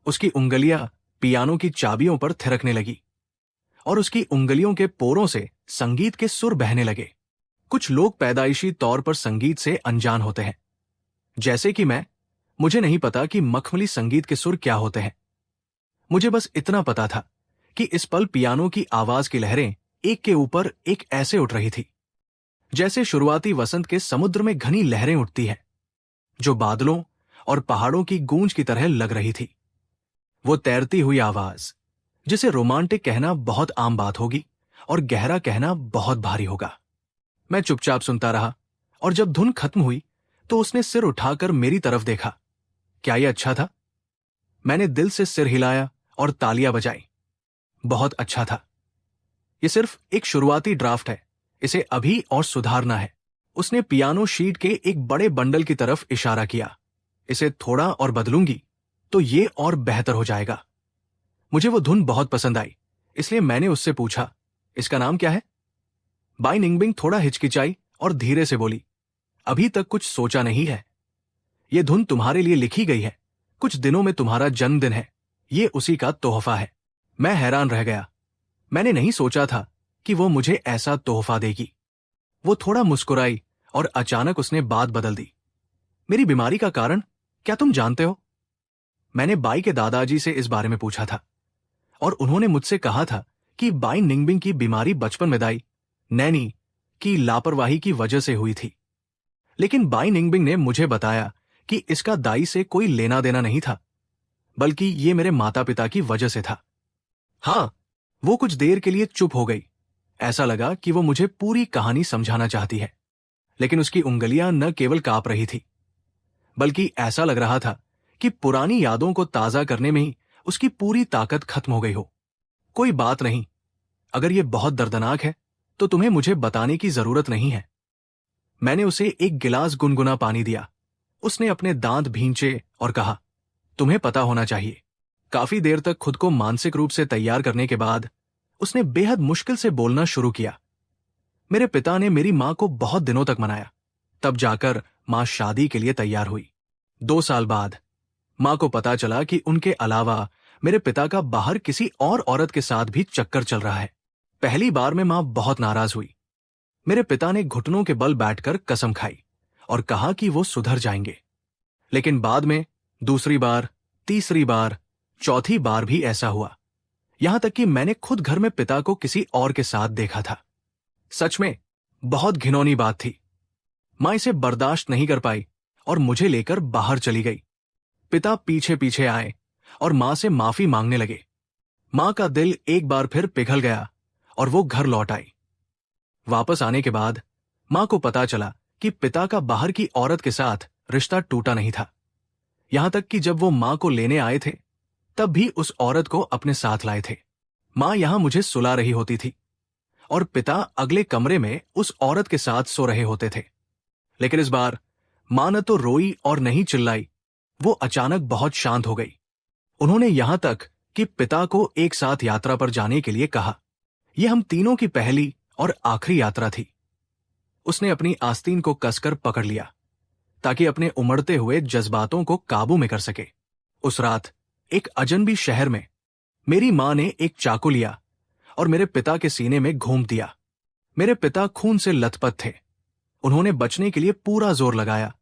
उसकी उंगलियां पियानो की चाबियों पर थिरकने लगी और उसकी उंगलियों के पोरों से संगीत के सुर बहने लगे। कुछ लोग पैदाइशी तौर पर संगीत से अनजान होते हैं, जैसे कि मैं। मुझे नहीं पता कि मखमली संगीत के सुर क्या होते हैं। मुझे बस इतना पता था कि इस पल पियानो की आवाज की लहरें एक के ऊपर एक ऐसे उठ रही थी जैसे शुरुआती वसंत के समुद्र में घनी लहरें उठती हैं, जो बादलों और पहाड़ों की गूंज की तरह लग रही थी। वो तैरती हुई आवाज, जिसे रोमांटिक कहना बहुत आम बात होगी और गहरा कहना बहुत भारी होगा। मैं चुपचाप सुनता रहा और जब धुन खत्म हुई तो उसने सिर उठाकर मेरी तरफ देखा। क्या यह अच्छा था? मैंने दिल से सिर हिलाया और तालियां बजाई। बहुत अच्छा था। यह सिर्फ एक शुरुआती ड्राफ्ट है, इसे अभी और सुधारना है। उसने पियानो शीट के एक बड़े बंडल की तरफ इशारा किया। इसे थोड़ा और बदलूंगी तो ये और बेहतर हो जाएगा। मुझे वो धुन बहुत पसंद आई, इसलिए मैंने उससे पूछा, इसका नाम क्या है? बाई निंगबिंग थोड़ा हिचकिचाई और धीरे से बोली, अभी तक कुछ सोचा नहीं है। यह धुन तुम्हारे लिए लिखी गई है। कुछ दिनों में तुम्हारा जन्मदिन है। ये उसी का तोहफा है। मैं हैरान रह गया। मैंने नहीं सोचा था कि वो मुझे ऐसा तोहफा देगी। वो थोड़ा मुस्कुराई और अचानक उसने बात बदल दी। मेरी बीमारी का कारण क्या तुम जानते हो? मैंने बाई के दादाजी से इस बारे में पूछा था और उन्होंने मुझसे कहा था कि बाई निंगबिंग की बीमारी बचपन में दाई नैनी की लापरवाही की वजह से हुई थी। लेकिन बाई निंगबिंग ने मुझे बताया कि इसका दाई से कोई लेना देना नहीं था, बल्कि ये मेरे माता पिता की वजह से था। हाँ, वो कुछ देर के लिए चुप हो गई। ऐसा लगा कि वो मुझे पूरी कहानी समझाना चाहती है, लेकिन उसकी उंगलियां न केवल कांप रही थी, बल्कि ऐसा लग रहा था कि पुरानी यादों को ताजा करने में ही उसकी पूरी ताकत खत्म हो गई हो। कोई बात नहीं, अगर ये बहुत दर्दनाक है तो तुम्हें मुझे बताने की जरूरत नहीं है। मैंने उसे एक गिलास गुनगुना पानी दिया। उसने अपने दांत भींचे और कहा, तुम्हें पता होना चाहिए। काफी देर तक खुद को मानसिक रूप से तैयार करने के बाद उसने बेहद मुश्किल से बोलना शुरू किया। मेरे पिता ने मेरी मां को बहुत दिनों तक मनाया, तब जाकर मां शादी के लिए तैयार हुई। 2 साल बाद मां को पता चला कि उनके अलावा मेरे पिता का बाहर किसी और औरत के साथ भी चक्कर चल रहा है। पहली बार में मां बहुत नाराज हुई। मेरे पिता ने घुटनों के बल बैठकर कसम खाई और कहा कि वो सुधर जाएंगे। लेकिन बाद में दूसरी बार, तीसरी बार, चौथी बार भी ऐसा हुआ, यहां तक कि मैंने खुद घर में पिता को किसी और के साथ देखा था। सच में बहुत घिनौनी बात थी। मां इसे बर्दाश्त नहीं कर पाई और मुझे लेकर बाहर चली गई। पिता पीछे पीछे आए और मां से माफी मांगने लगे। मां का दिल एक बार फिर पिघल गया और वो घर लौट आई। वापस आने के बाद मां को पता चला कि पिता का बाहर की औरत के साथ रिश्ता टूटा नहीं था। यहां तक कि जब वो मां को लेने आए थे तब भी उस औरत को अपने साथ लाए थे। मां यहां मुझे सुला रही होती थी और पिता अगले कमरे में उस औरत के साथ सो रहे होते थे। लेकिन इस बार मां न तो रोई और नहीं चिल्लाई, वो अचानक बहुत शांत हो गई। उन्होंने यहां तक कि पिता को एक साथ यात्रा पर जाने के लिए कहा। यह हम तीनों की पहली और आखिरी यात्रा थी। उसने अपनी आस्तीन को कसकर पकड़ लिया ताकि अपने उमड़ते हुए जज्बातों को काबू में कर सके। उस रात एक अजनबी शहर में मेरी मां ने एक चाकू लिया और मेरे पिता के सीने में घूम दिया। मेरे पिता खून से लथपथ थे। उन्होंने बचने के लिए पूरा जोर लगाया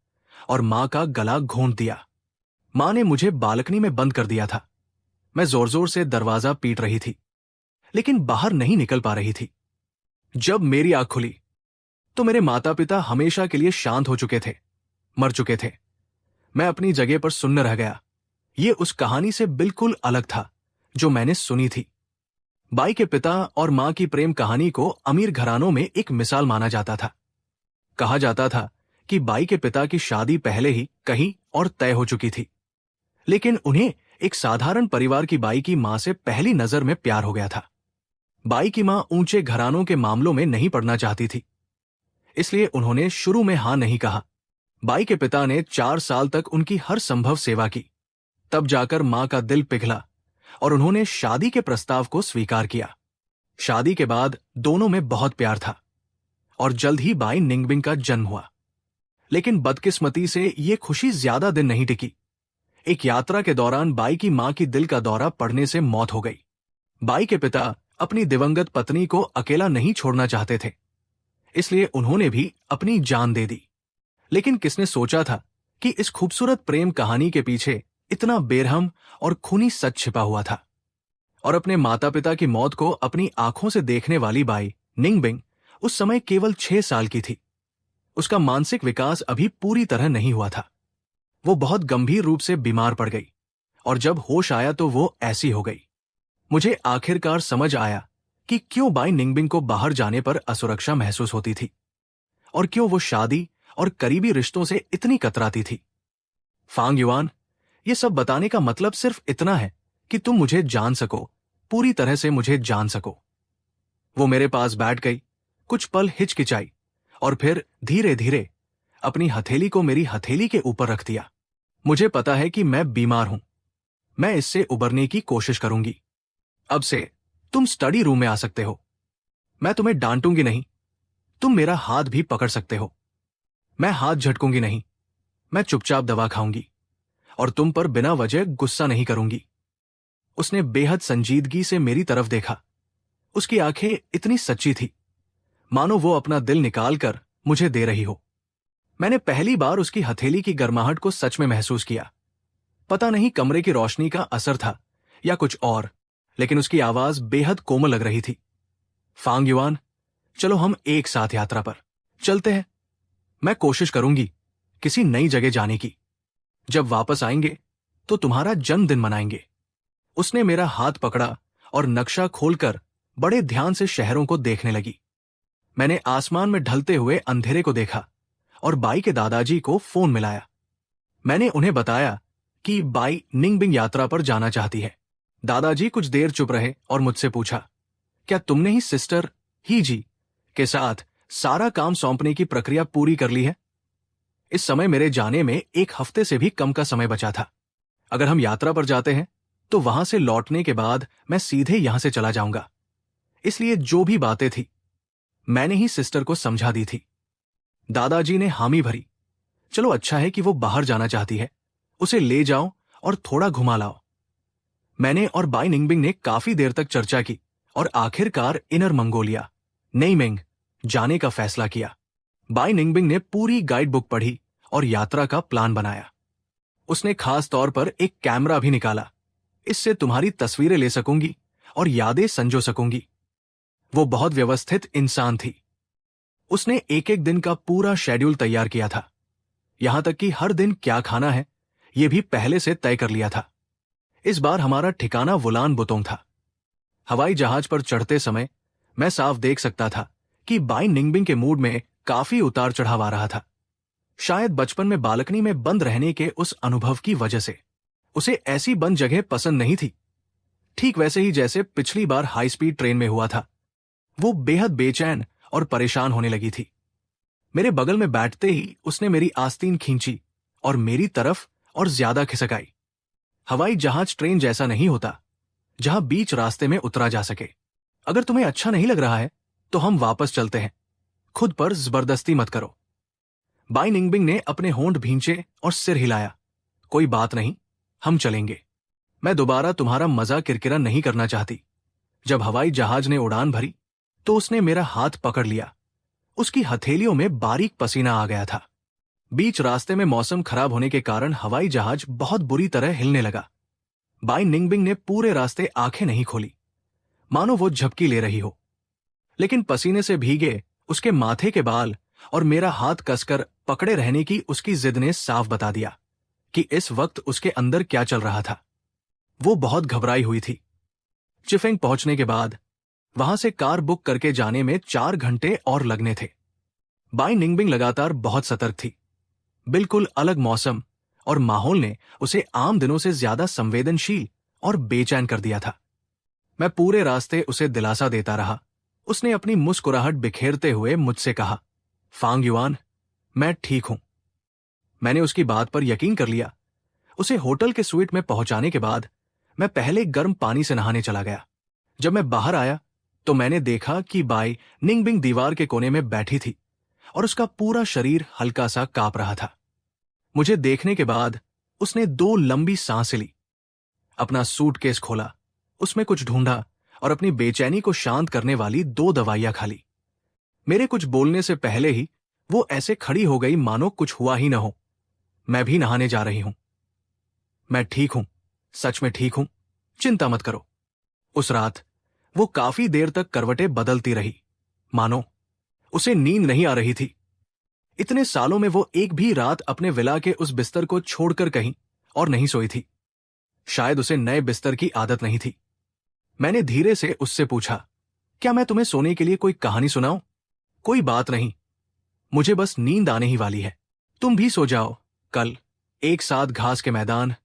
और मां का गला घोंट दिया। मां ने मुझे बालकनी में बंद कर दिया था। मैं जोर जोर से दरवाजा पीट रही थी, लेकिन बाहर नहीं निकल पा रही थी। जब मेरी आंख खुली तो मेरे माता पिता हमेशा के लिए शांत हो चुके थे, मर चुके थे। मैं अपनी जगह पर सुन्न रह गया। ये उस कहानी से बिल्कुल अलग था जो मैंने सुनी थी। बाई के पिता और मां की प्रेम कहानी को अमीर घरानों में एक मिसाल माना जाता था। कहा जाता था कि बाई के पिता की शादी पहले ही कहीं और तय हो चुकी थी, लेकिन उन्हें एक साधारण परिवार की बाई की मां से पहली नजर में प्यार हो गया था। बाई की मां ऊंचे घरानों के मामलों में नहीं पड़ना चाहती थी, इसलिए उन्होंने शुरू में हां नहीं कहा। बाई के पिता ने 4 साल तक उनकी हर संभव सेवा की, तब जाकर मां का दिल पिघला और उन्होंने शादी के प्रस्ताव को स्वीकार किया। शादी के बाद दोनों में बहुत प्यार था और जल्द ही बाई निंगबिंग का जन्म हुआ। लेकिन बदकिस्मती से ये खुशी ज्यादा दिन नहीं टिकी। एक यात्रा के दौरान बाई की मां की दिल का दौरा पड़ने से मौत हो गई। बाई के पिता अपनी दिवंगत पत्नी को अकेला नहीं छोड़ना चाहते थे, इसलिए उन्होंने भी अपनी जान दे दी। लेकिन किसने सोचा था कि इस खूबसूरत प्रेम कहानी के पीछे इतना बेरहम और खूनी सच छिपा हुआ था। और अपने माता पिता की मौत को अपनी आंखों से देखने वाली बाई निंगबिंग उस समय केवल 6 साल की थी। उसका मानसिक विकास अभी पूरी तरह नहीं हुआ था। वो बहुत गंभीर रूप से बीमार पड़ गई और जब होश आया तो वो ऐसी हो गई। मुझे आखिरकार समझ आया कि क्यों बाई निंगबिंग को बाहर जाने पर असुरक्षा महसूस होती थी और क्यों वो शादी और करीबी रिश्तों से इतनी कतराती थी। फांग युआन, ये सब बताने का मतलब सिर्फ इतना है कि तुम मुझे जान सको, पूरी तरह से मुझे जान सको। वो मेरे पास बैठ गई, कुछ पल हिचकिचाई और फिर धीरे धीरे अपनी हथेली को मेरी हथेली के ऊपर रख दिया। मुझे पता है कि मैं बीमार हूं, मैं इससे उबरने की कोशिश करूंगी। अब से तुम स्टडी रूम में आ सकते हो। मैं तुम्हें डांटूंगी नहीं, तुम मेरा हाथ भी पकड़ सकते हो। मैं हाथ झटकूंगी नहीं, मैं चुपचाप दवा खाऊंगी और तुम पर बिना वजह गुस्सा नहीं करूंगी। उसने बेहद संजीदगी से मेरी तरफ देखा। उसकी आंखें इतनी सच्ची थी, मानो वो अपना दिल निकालकर मुझे दे रही हो। मैंने पहली बार उसकी हथेली की गर्माहट को सच में महसूस किया। पता नहीं कमरे की रोशनी का असर था या कुछ और, लेकिन उसकी आवाज बेहद कोमल लग रही थी। फांग युआन, चलो हम एक साथ यात्रा पर चलते हैं। मैं कोशिश करूंगी किसी नई जगह जाने की। जब वापस आएंगे तो तुम्हारा जन्मदिन मनाएंगे। उसने मेरा हाथ पकड़ा और नक्शा खोलकर बड़े ध्यान से शहरों को देखने लगी। मैंने आसमान में ढलते हुए अंधेरे को देखा और बाई के दादाजी को फोन मिलाया। मैंने उन्हें बताया कि बाई निंगबिंग यात्रा पर जाना चाहती है। दादाजी कुछ देर चुप रहे और मुझसे पूछा, क्या तुमने ही सिस्टर ही जी के साथ सारा काम सौंपने की प्रक्रिया पूरी कर ली है? इस समय मेरे जाने में 1 हफ्ते से भी कम का समय बचा था। अगर हम यात्रा पर जाते हैं तो वहां से लौटने के बाद मैं सीधे यहां से चला जाऊंगा। इसलिए जो भी बातें थी मैंने ही सिस्टर को समझा दी थी। दादाजी ने हामी भरी। चलो अच्छा है कि वो बाहर जाना चाहती है, उसे ले जाओ और थोड़ा घुमा लाओ। मैंने और बाई निंगबिंग ने काफी देर तक चर्चा की और आखिरकार इनर मंगोलिया नेइमिंग जाने का फैसला किया। बाई निंगबिंग ने पूरी गाइड बुक पढ़ी और यात्रा का प्लान बनाया। उसने खास तौर पर एक कैमरा भी निकाला, इससे तुम्हारी तस्वीरें ले सकूंगी और यादें संजो सकूंगी। वो बहुत व्यवस्थित इंसान थी। उसने एक एक दिन का पूरा शेड्यूल तैयार किया था, यहां तक कि हर दिन क्या खाना है यह भी पहले से तय कर लिया था। इस बार हमारा ठिकाना वुलान बुतोंग था। हवाई जहाज पर चढ़ते समय मैं साफ देख सकता था कि बाई निंगबिंग के मूड में काफी उतार चढ़ाव आ रहा था। शायद बचपन में बालकनी में बंद रहने के उस अनुभव की वजह से उसे ऐसी बंद जगह पसंद नहीं थी, ठीक वैसे ही जैसे पिछली बार हाई स्पीड ट्रेन में हुआ था। वो बेहद बेचैन और परेशान होने लगी थी। मेरे बगल में बैठते ही उसने मेरी आस्तीन खींची और मेरी तरफ और ज्यादा खिसकाई। हवाई जहाज ट्रेन जैसा नहीं होता जहां बीच रास्ते में उतरा जा सके। अगर तुम्हें अच्छा नहीं लग रहा है तो हम वापस चलते हैं, खुद पर जबरदस्ती मत करो। बाई निंगबिंग ने अपने होंठ भींचे और सिर हिलाया। कोई बात नहीं, हम चलेंगे। मैं दोबारा तुम्हारा मजा किरकिरा नहीं करना चाहती। जब हवाई जहाज ने उड़ान भरी तो उसने मेरा हाथ पकड़ लिया। उसकी हथेलियों में बारीक पसीना आ गया था। बीच रास्ते में मौसम खराब होने के कारण हवाई जहाज बहुत बुरी तरह हिलने लगा। बाई निंगबिंग ने पूरे रास्ते आंखें नहीं खोली, मानो वो झपकी ले रही हो। लेकिन पसीने से भीगे उसके माथे के बाल और मेरा हाथ कसकर पकड़े रहने की उसकी जिद ने साफ बता दिया कि इस वक्त उसके अंदर क्या चल रहा था। वो बहुत घबराई हुई थी। चिफेंग पहुंचने के बाद वहां से कार बुक करके जाने में 4 घंटे और लगने थे। बाई निंगबिंग लगातार बहुत सतर्क थी। बिल्कुल अलग मौसम और माहौल ने उसे आम दिनों से ज्यादा संवेदनशील और बेचैन कर दिया था। मैं पूरे रास्ते उसे दिलासा देता रहा। उसने अपनी मुस्कुराहट बिखेरते हुए मुझसे कहा, फांग युआन, मैं ठीक हूं। मैंने उसकी बात पर यकीन कर लिया। उसे होटल के स्वीट में पहुंचाने के बाद मैं पहले गर्म पानी से नहाने चला गया। जब मैं बाहर आया तो मैंने देखा कि बाई निंगबिंग दीवार के कोने में बैठी थी और उसका पूरा शरीर हल्का सा कांप रहा था। मुझे देखने के बाद उसने 2 लंबी सांसें ली, अपना सूटकेस खोला, उसमें कुछ ढूंढा और अपनी बेचैनी को शांत करने वाली 2 दवाइयां खा ली। मेरे कुछ बोलने से पहले ही वो ऐसे खड़ी हो गई मानो कुछ हुआ ही न हो। मैं भी नहाने जा रही हूं। मैं ठीक हूं, सच में ठीक हूं, चिंता मत करो। उस रात वो काफी देर तक करवटें बदलती रही, मानो उसे नींद नहीं आ रही थी। इतने सालों में वो एक भी रात अपने विला के उस बिस्तर को छोड़कर कहीं और नहीं सोई थी। शायद उसे नए बिस्तर की आदत नहीं थी। मैंने धीरे से उससे पूछा, क्या मैं तुम्हें सोने के लिए कोई कहानी सुनाऊं? कोई बात नहीं, मुझे बस नींद आने ही वाली है। तुम भी सो जाओ। कल एक साथ घास के मैदान,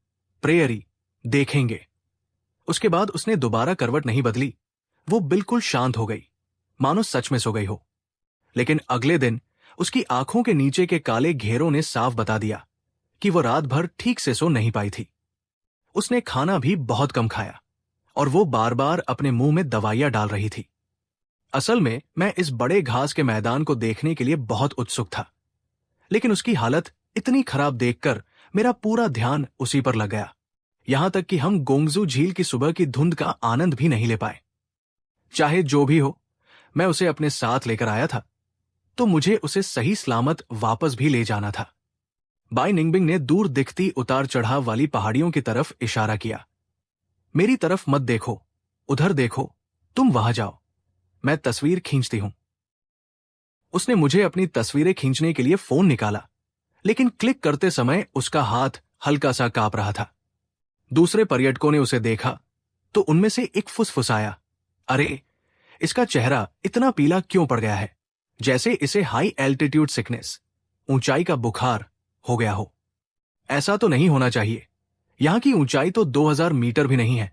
प्रेयरी देखेंगे। उसके बाद उसने दोबारा करवट नहीं बदली। वो बिल्कुल शांत हो गई, मानो सच में सो गई हो। लेकिन अगले दिन उसकी आंखों के नीचे के काले घेरों ने साफ बता दिया कि वो रात भर ठीक से सो नहीं पाई थी। उसने खाना भी बहुत कम खाया और वो बार बार अपने मुंह में दवाइयां डाल रही थी। असल में मैं इस बड़े घास के मैदान को देखने के लिए बहुत उत्सुक था, लेकिन उसकी हालत इतनी खराब देखकर मेरा पूरा ध्यान उसी पर लग गया। यहां तक कि हम गोंगजू झील की सुबह की धुंध का आनंद भी नहीं ले पाए। चाहे जो भी हो, मैं उसे अपने साथ लेकर आया था, तो मुझे उसे सही सलामत वापस भी ले जाना था। बाई निंगबिंग ने दूर दिखती उतार चढ़ाव वाली पहाड़ियों की तरफ इशारा किया। मेरी तरफ मत देखो, उधर देखो, तुम वहां जाओ, मैं तस्वीर खींचती हूं। उसने मुझे अपनी तस्वीरें खींचने के लिए फोन निकाला, लेकिन क्लिक करते समय उसका हाथ हल्का सा कांप रहा था। दूसरे पर्यटकों ने उसे देखा तो उनमें से एक फुसफुसाया, अरे, इसका चेहरा इतना पीला क्यों पड़ गया है, जैसे इसे हाई एल्टीट्यूड सिकनेस, ऊंचाई का बुखार हो गया हो। ऐसा तो नहीं होना चाहिए, यहां की ऊंचाई तो 2000 मीटर भी नहीं है।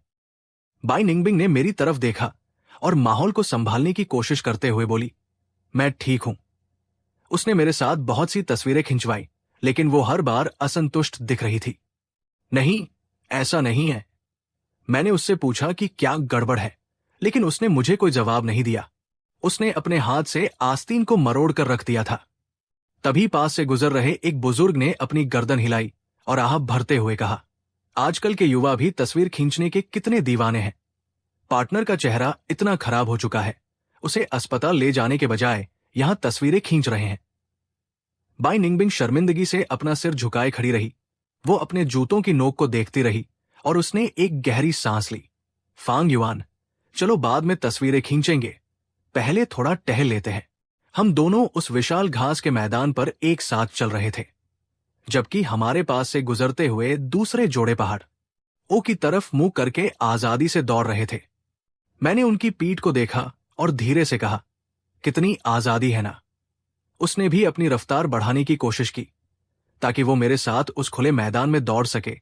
बाई निंगबिंग ने मेरी तरफ देखा और माहौल को संभालने की कोशिश करते हुए बोली, मैं ठीक हूं। उसने मेरे साथ बहुत सी तस्वीरें खिंचवाई, लेकिन वो हर बार असंतुष्ट दिख रही थी। नहीं, ऐसा नहीं है। मैंने उससे पूछा कि क्या गड़बड़ है, लेकिन उसने मुझे कोई जवाब नहीं दिया। उसने अपने हाथ से आस्तीन को मरोड़ कर रख दिया था। तभी पास से गुजर रहे एक बुजुर्ग ने अपनी गर्दन हिलाई और आह भरते हुए कहा, आजकल के युवा भी तस्वीर खींचने के कितने दीवाने हैं। पार्टनर का चेहरा इतना खराब हो चुका है, उसे अस्पताल ले जाने के बजाय यहां तस्वीरें खींच रहे हैं। बाई निंगबिंग शर्मिंदगी से अपना सिर झुकाए खड़ी रही। वो अपने जूतों की नोक को देखती रही और उसने एक गहरी सांस ली। फांग युआन, चलो बाद में तस्वीरें खींचेंगे, पहले थोड़ा टहल लेते हैं। हम दोनों उस विशाल घास के मैदान पर एक साथ चल रहे थे, जबकि हमारे पास से गुजरते हुए दूसरे जोड़े पहाड़ ओ की तरफ मुंह करके आजादी से दौड़ रहे थे। मैंने उनकी पीठ को देखा और धीरे से कहा, कितनी आजादी है ना। उसने भी अपनी रफ्तार बढ़ाने की कोशिश की ताकि वो मेरे साथ उस खुले मैदान में दौड़ सके,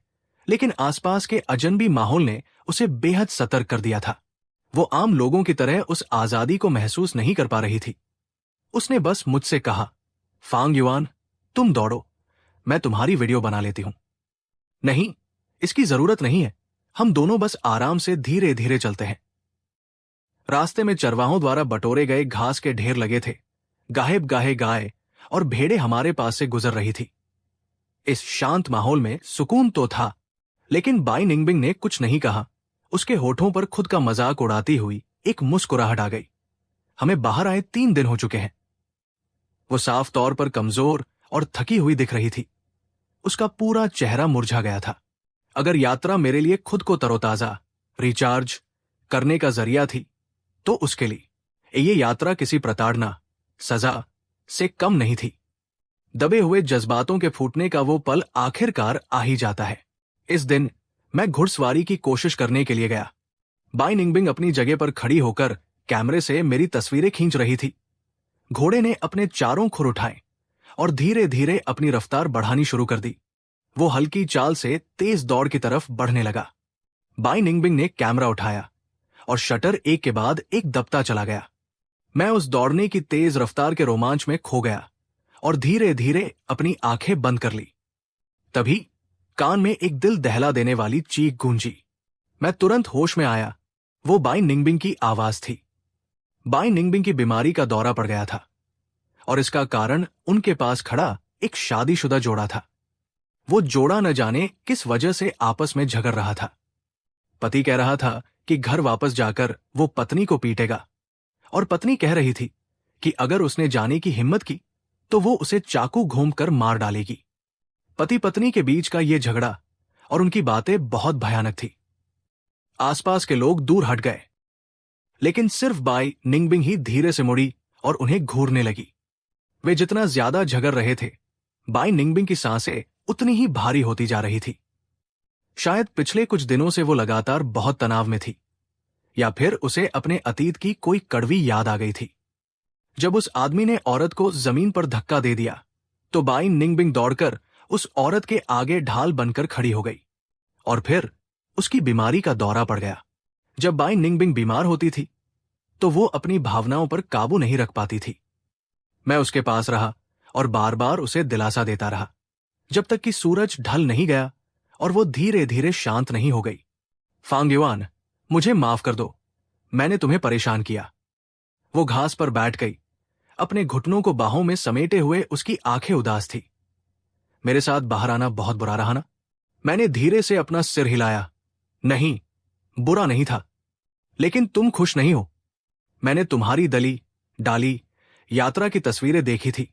लेकिन आसपास के अजनबी माहौल ने उसे बेहद सतर्क कर दिया था। वो आम लोगों की तरह उस आजादी को महसूस नहीं कर पा रही थी। उसने बस मुझसे कहा, फांग युआन, तुम दौड़ो, मैं तुम्हारी वीडियो बना लेती हूं। नहीं, इसकी जरूरत नहीं है, हम दोनों बस आराम से धीरे धीरे चलते हैं। रास्ते में चरवाहों द्वारा बटोरे गए घास के ढेर लगे थे। गाहेब गाहे गाय और भेड़ें हमारे पास से गुजर रही थी। इस शांत माहौल में सुकून तो था, लेकिन बाई निंगबिंग ने कुछ नहीं कहा। उसके होठों पर खुद का मजाक उड़ाती हुई एक मुस्कुराहट आ गई। हमें बाहर आए 3 दिन हो चुके हैं। वो साफ तौर पर कमजोर और थकी हुई दिख रही थी। उसका पूरा चेहरा मुरझा गया था। अगर यात्रा मेरे लिए खुद को तरोताजा, रिचार्ज करने का जरिया थी, तो उसके लिए ये यात्रा किसी प्रताड़ना, सजा से कम नहीं थी। दबे हुए जज्बातों के फूटने का वो पल आखिरकार आ ही जाता है। इस दिन मैं घुड़सवारी की कोशिश करने के लिए गया। बाई निंगबिंग अपनी जगह पर खड़ी होकर कैमरे से मेरी तस्वीरें खींच रही थी। घोड़े ने अपने चारों खुर उठाए और धीरे धीरे अपनी रफ्तार बढ़ानी शुरू कर दी। वो हल्की चाल से तेज दौड़ की तरफ बढ़ने लगा। बाई निंगबिंग ने कैमरा उठाया और शटर एक के बाद एक दबता चला गया। मैं उस दौड़ने की तेज रफ्तार के रोमांच में खो गया और धीरे धीरे अपनी आंखें बंद कर ली। तभी कान में एक दिल दहला देने वाली चीख गूंजी। मैं तुरंत होश में आया। वो बाई निंगबिंग की आवाज थी। बाई निंगबिंग की बीमारी का दौरा पड़ गया था और इसका कारण उनके पास खड़ा एक शादीशुदा जोड़ा था। वो जोड़ा न जाने किस वजह से आपस में झगड़ रहा था। पति कह रहा था कि घर वापस जाकर वो पत्नी को पीटेगा और पत्नी कह रही थी कि अगर उसने जाने की हिम्मत की तो वो उसे चाकू घूमकर मार डालेगी। पति पत्नी के बीच का ये झगड़ा और उनकी बातें बहुत भयानक थी। आसपास के लोग दूर हट गए, लेकिन सिर्फ बाई निंगबिंग ही धीरे से मुड़ी और उन्हें घूरने लगी। वे जितना ज्यादा झगड़ रहे थे, बाई निंगबिंग की सांसें उतनी ही भारी होती जा रही थी। शायद पिछले कुछ दिनों से वो लगातार बहुत तनाव में थी, या फिर उसे अपने अतीत की कोई कड़वी याद आ गई थी। जब उस आदमी ने औरत को जमीन पर धक्का दे दिया तो बाई निंगबिंग दौड़कर उस औरत के आगे ढाल बनकर खड़ी हो गई और फिर उसकी बीमारी का दौरा पड़ गया। जब बाई निंगबिंग बीमार होती थी तो वो अपनी भावनाओं पर काबू नहीं रख पाती थी। मैं उसके पास रहा और बार बार उसे दिलासा देता रहा, जब तक कि सूरज ढल नहीं गया और वो धीरे धीरे शांत नहीं हो गई। फांग युआन, मुझे माफ कर दो, मैंने तुम्हें परेशान किया। वो घास पर बैठ गई, अपने घुटनों को बाहों में समेटे हुए उसकी आंखें उदास थी। मेरे साथ बाहर आना बहुत बुरा रहा ना? मैंने धीरे से अपना सिर हिलाया। नहीं, बुरा नहीं था, लेकिन तुम खुश नहीं हो। मैंने तुम्हारी डाली यात्रा की तस्वीरें देखी थी।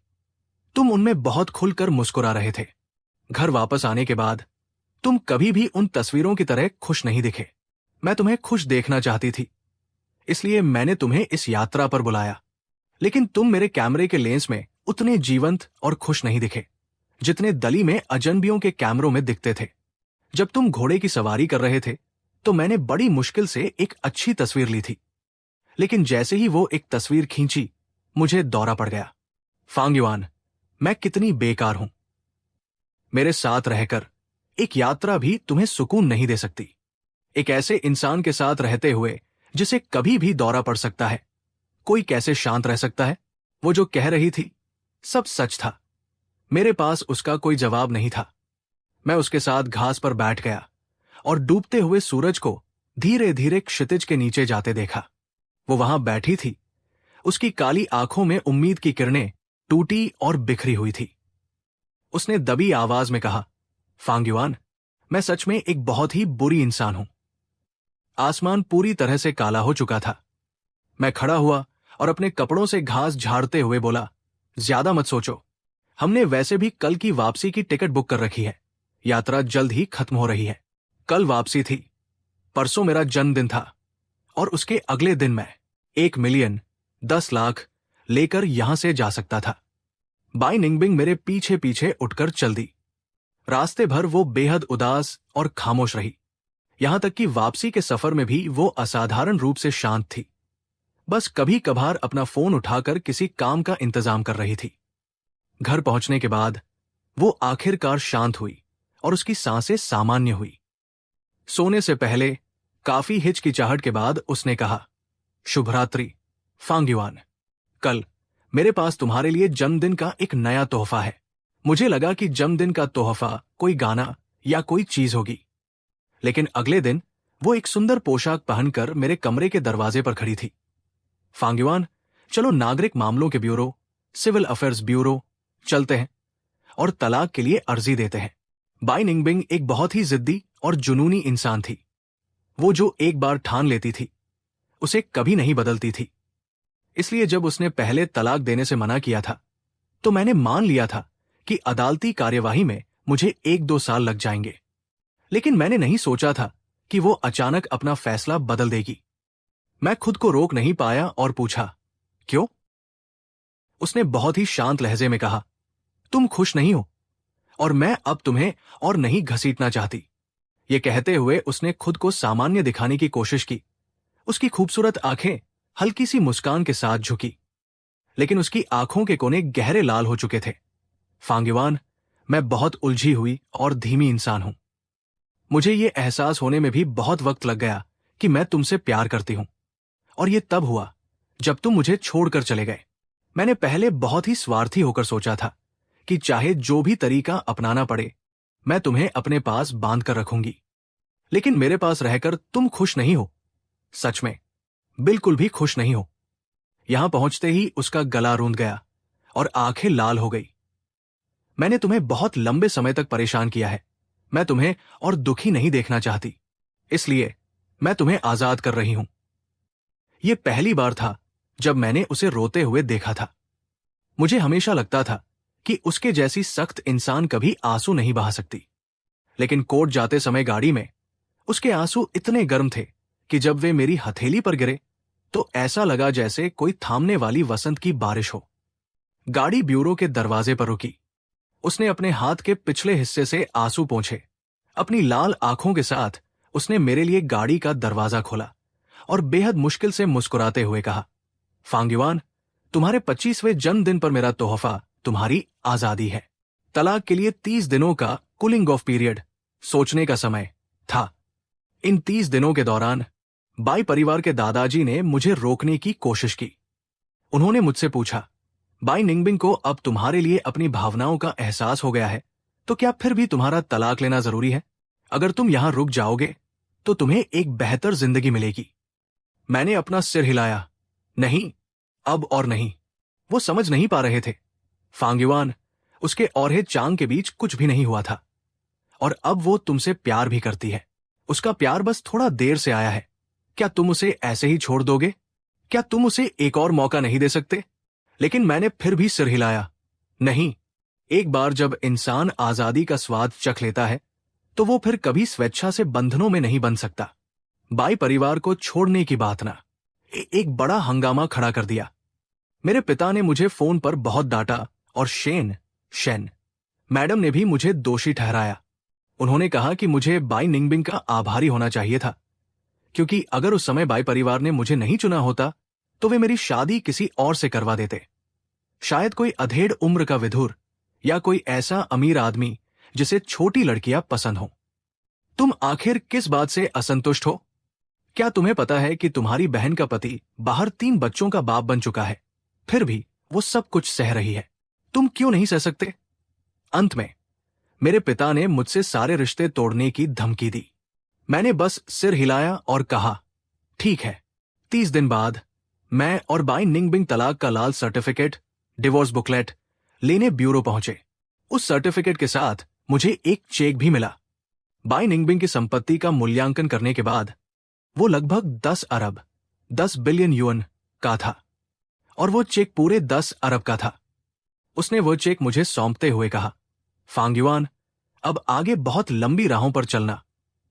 तुम उनमें बहुत खुलकर मुस्कुरा रहे थे। घर वापस आने के बाद तुम कभी भी उन तस्वीरों की तरह खुश नहीं दिखे। मैं तुम्हें खुश देखना चाहती थी, इसलिए मैंने तुम्हें इस यात्रा पर बुलाया। लेकिन तुम मेरे कैमरे के लेंस में उतने जीवंत और खुश नहीं दिखे जितने दली में अजनबियों के कैमरों में दिखते थे। जब तुम घोड़े की सवारी कर रहे थे तो मैंने बड़ी मुश्किल से एक अच्छी तस्वीर ली थी, लेकिन जैसे ही वो एक तस्वीर खींची मुझे दौरा पड़ गया। फांग युआन, मैं कितनी बेकार हूं। मेरे साथ रहकर एक यात्रा भी तुम्हें सुकून नहीं दे सकती। एक ऐसे इंसान के साथ रहते हुए जिसे कभी भी दौरा पड़ सकता है, कोई कैसे शांत रह सकता है? वो जो कह रही थी सब सच था। मेरे पास उसका कोई जवाब नहीं था। मैं उसके साथ घास पर बैठ गया और डूबते हुए सूरज को धीरे धीरे क्षितिज के नीचे जाते देखा। वो वहां बैठी थी, उसकी काली आंखों में उम्मीद की किरणें टूटी और बिखरी हुई थी। उसने दबी आवाज में कहा, फांग युआन, मैं सच में एक बहुत ही बुरी इंसान हूं। आसमान पूरी तरह से काला हो चुका था। मैं खड़ा हुआ और अपने कपड़ों से घास झाड़ते हुए बोला, ज्यादा मत सोचो, हमने वैसे भी कल की वापसी की टिकट बुक कर रखी है। यात्रा जल्द ही खत्म हो रही है। कल वापसी थी, परसों मेरा जन्मदिन था और उसके अगले दिन मैं 1 मिलियन 10 लाख लेकर यहां से जा सकता था। बाई निंगबिंग मेरे पीछे पीछे उठकर चल दी। रास्ते भर वो बेहद उदास और खामोश रही। यहां तक कि वापसी के सफर में भी वो असाधारण रूप से शांत थी। बस कभी कभार अपना फोन उठाकर किसी काम का इंतजाम कर रही थी। घर पहुंचने के बाद वो आखिरकार शांत हुई और उसकी सांसें सामान्य हुई। सोने से पहले काफी हिचकिचाहट के बाद उसने कहा, शुभ रात्रि फांग युआन। कल मेरे पास तुम्हारे लिए जन्मदिन का एक नया तोहफा है। मुझे लगा कि जन्मदिन का तोहफा कोई गाना या कोई चीज होगी, लेकिन अगले दिन वो एक सुंदर पोशाक पहनकर मेरे कमरे के दरवाजे पर खड़ी थी। फांग युआन, चलो नागरिक मामलों के ब्यूरो, सिविल अफेयर्स ब्यूरो चलते हैं और तलाक के लिए अर्जी देते हैं। बाई निंगबिंग एक बहुत ही जिद्दी और जुनूनी इंसान थी। वो जो एक बार ठान लेती थी उसे कभी नहीं बदलती थी। इसलिए जब उसने पहले तलाक देने से मना किया था तो मैंने मान लिया था कि अदालती कार्यवाही में मुझे 1-2 साल लग जाएंगे, लेकिन मैंने नहीं सोचा था कि वो अचानक अपना फैसला बदल देगी। मैं खुद को रोक नहीं पाया और पूछा, क्यों? उसने बहुत ही शांत लहजे में कहा, तुम खुश नहीं हो और मैं अब तुम्हें और नहीं घसीटना चाहती। ये कहते हुए उसने खुद को सामान्य दिखाने की कोशिश की। उसकी खूबसूरत आंखें हल्की सी मुस्कान के साथ झुकी, लेकिन उसकी आंखों के कोने गहरे लाल हो चुके थे। फांग युआन, मैं बहुत उलझी हुई और धीमी इंसान हूं। मुझे ये एहसास होने में भी बहुत वक्त लग गया कि मैं तुमसे प्यार करती हूं, और ये तब हुआ जब तुम मुझे छोड़कर चले गए। मैंने पहले बहुत ही स्वार्थी होकर सोचा था कि चाहे जो भी तरीका अपनाना पड़े, मैं तुम्हें अपने पास बांध कर रखूंगी। लेकिन मेरे पास रहकर तुम खुश नहीं हो, सच में बिल्कुल भी खुश नहीं हो। यहां पहुंचते ही उसका गला रूंध गया और आंखें लाल हो गई। मैंने तुम्हें बहुत लंबे समय तक परेशान किया है। मैं तुम्हें और दुखी नहीं देखना चाहती, इसलिए मैं तुम्हें आजाद कर रही हूं। यह पहली बार था जब मैंने उसे रोते हुए देखा था। मुझे हमेशा लगता था कि उसके जैसी सख्त इंसान कभी आंसू नहीं बहा सकती, लेकिन कोर्ट जाते समय गाड़ी में उसके आंसू इतने गर्म थे कि जब वे मेरी हथेली पर गिरे तो ऐसा लगा जैसे कोई थामने वाली वसंत की बारिश हो। गाड़ी ब्यूरो के दरवाजे पर रुकी। उसने अपने हाथ के पिछले हिस्से से आंसू पोंछे। अपनी लाल आंखों के साथ उसने मेरे लिए गाड़ी का दरवाजा खोला और बेहद मुश्किल से मुस्कुराते हुए कहा, फांगयुआन, तुम्हारे 25वें जन्मदिन पर मेरा तोहफा तुम्हारी आजादी है। तलाक के लिए 30 दिनों का कूलिंग ऑफ पीरियड, सोचने का समय था। इन 30 दिनों के दौरान बाई परिवार के दादाजी ने मुझे रोकने की कोशिश की। उन्होंने मुझसे पूछा, बाई निंगबिंग को अब तुम्हारे लिए अपनी भावनाओं का एहसास हो गया है, तो क्या फिर भी तुम्हारा तलाक लेना जरूरी है? अगर तुम यहां रुक जाओगे तो तुम्हें एक बेहतर जिंदगी मिलेगी। मैंने अपना सिर हिलाया। नहीं, अब और नहीं। वो समझ नहीं पा रहे थे। फांगयुआन, उसके और चांग के बीच कुछ भी नहीं हुआ था, और अब वो तुमसे प्यार भी करती है। उसका प्यार बस थोड़ा देर से आया है। क्या तुम उसे ऐसे ही छोड़ दोगे? क्या तुम उसे एक और मौका नहीं दे सकते? लेकिन मैंने फिर भी सिर हिलाया। नहीं, एक बार जब इंसान आजादी का स्वाद चख लेता है तो वो फिर कभी स्वेच्छा से बंधनों में नहीं बन सकता। बाई परिवार को छोड़ने की बात ना एक बड़ा हंगामा खड़ा कर दिया। मेरे पिता ने मुझे फोन पर बहुत डांटा और शेन मैडम ने भी मुझे दोषी ठहराया। उन्होंने कहा कि मुझे बाई निंगबिंग का आभारी होना चाहिए था, क्योंकि अगर उस समय बाई परिवार ने मुझे नहीं चुना होता तो वे मेरी शादी किसी और से करवा देते। शायद कोई अधेड़ उम्र का विधुर या कोई ऐसा अमीर आदमी जिसे छोटी लड़कियां पसंद हो। तुम आखिर किस बात से असंतुष्ट हो? क्या तुम्हें पता है कि तुम्हारी बहन का पति बाहर 3 बच्चों का बाप बन चुका है, फिर भी वो सब कुछ सह रही है? तुम क्यों नहीं सह सकते? अंत में मेरे पिता ने मुझसे सारे रिश्ते तोड़ने की धमकी दी। मैंने बस सिर हिलाया और कहा, ठीक है। 30 दिन बाद मैं और बाई निंगबिंग तलाक का लाल सर्टिफिकेट, डिवोर्स बुकलेट लेने ब्यूरो पहुंचे। उस सर्टिफिकेट के साथ मुझे एक चेक भी मिला। बाई निंगबिंग की संपत्ति का मूल्यांकन करने के बाद वो लगभग 10 अरब 10 बिलियन युएन का था, और वो चेक पूरे 10 अरब का था। उसने वो चेक मुझे सौंपते हुए कहा, फांगयुआन, अब आगे बहुत लंबी राहों पर चलना,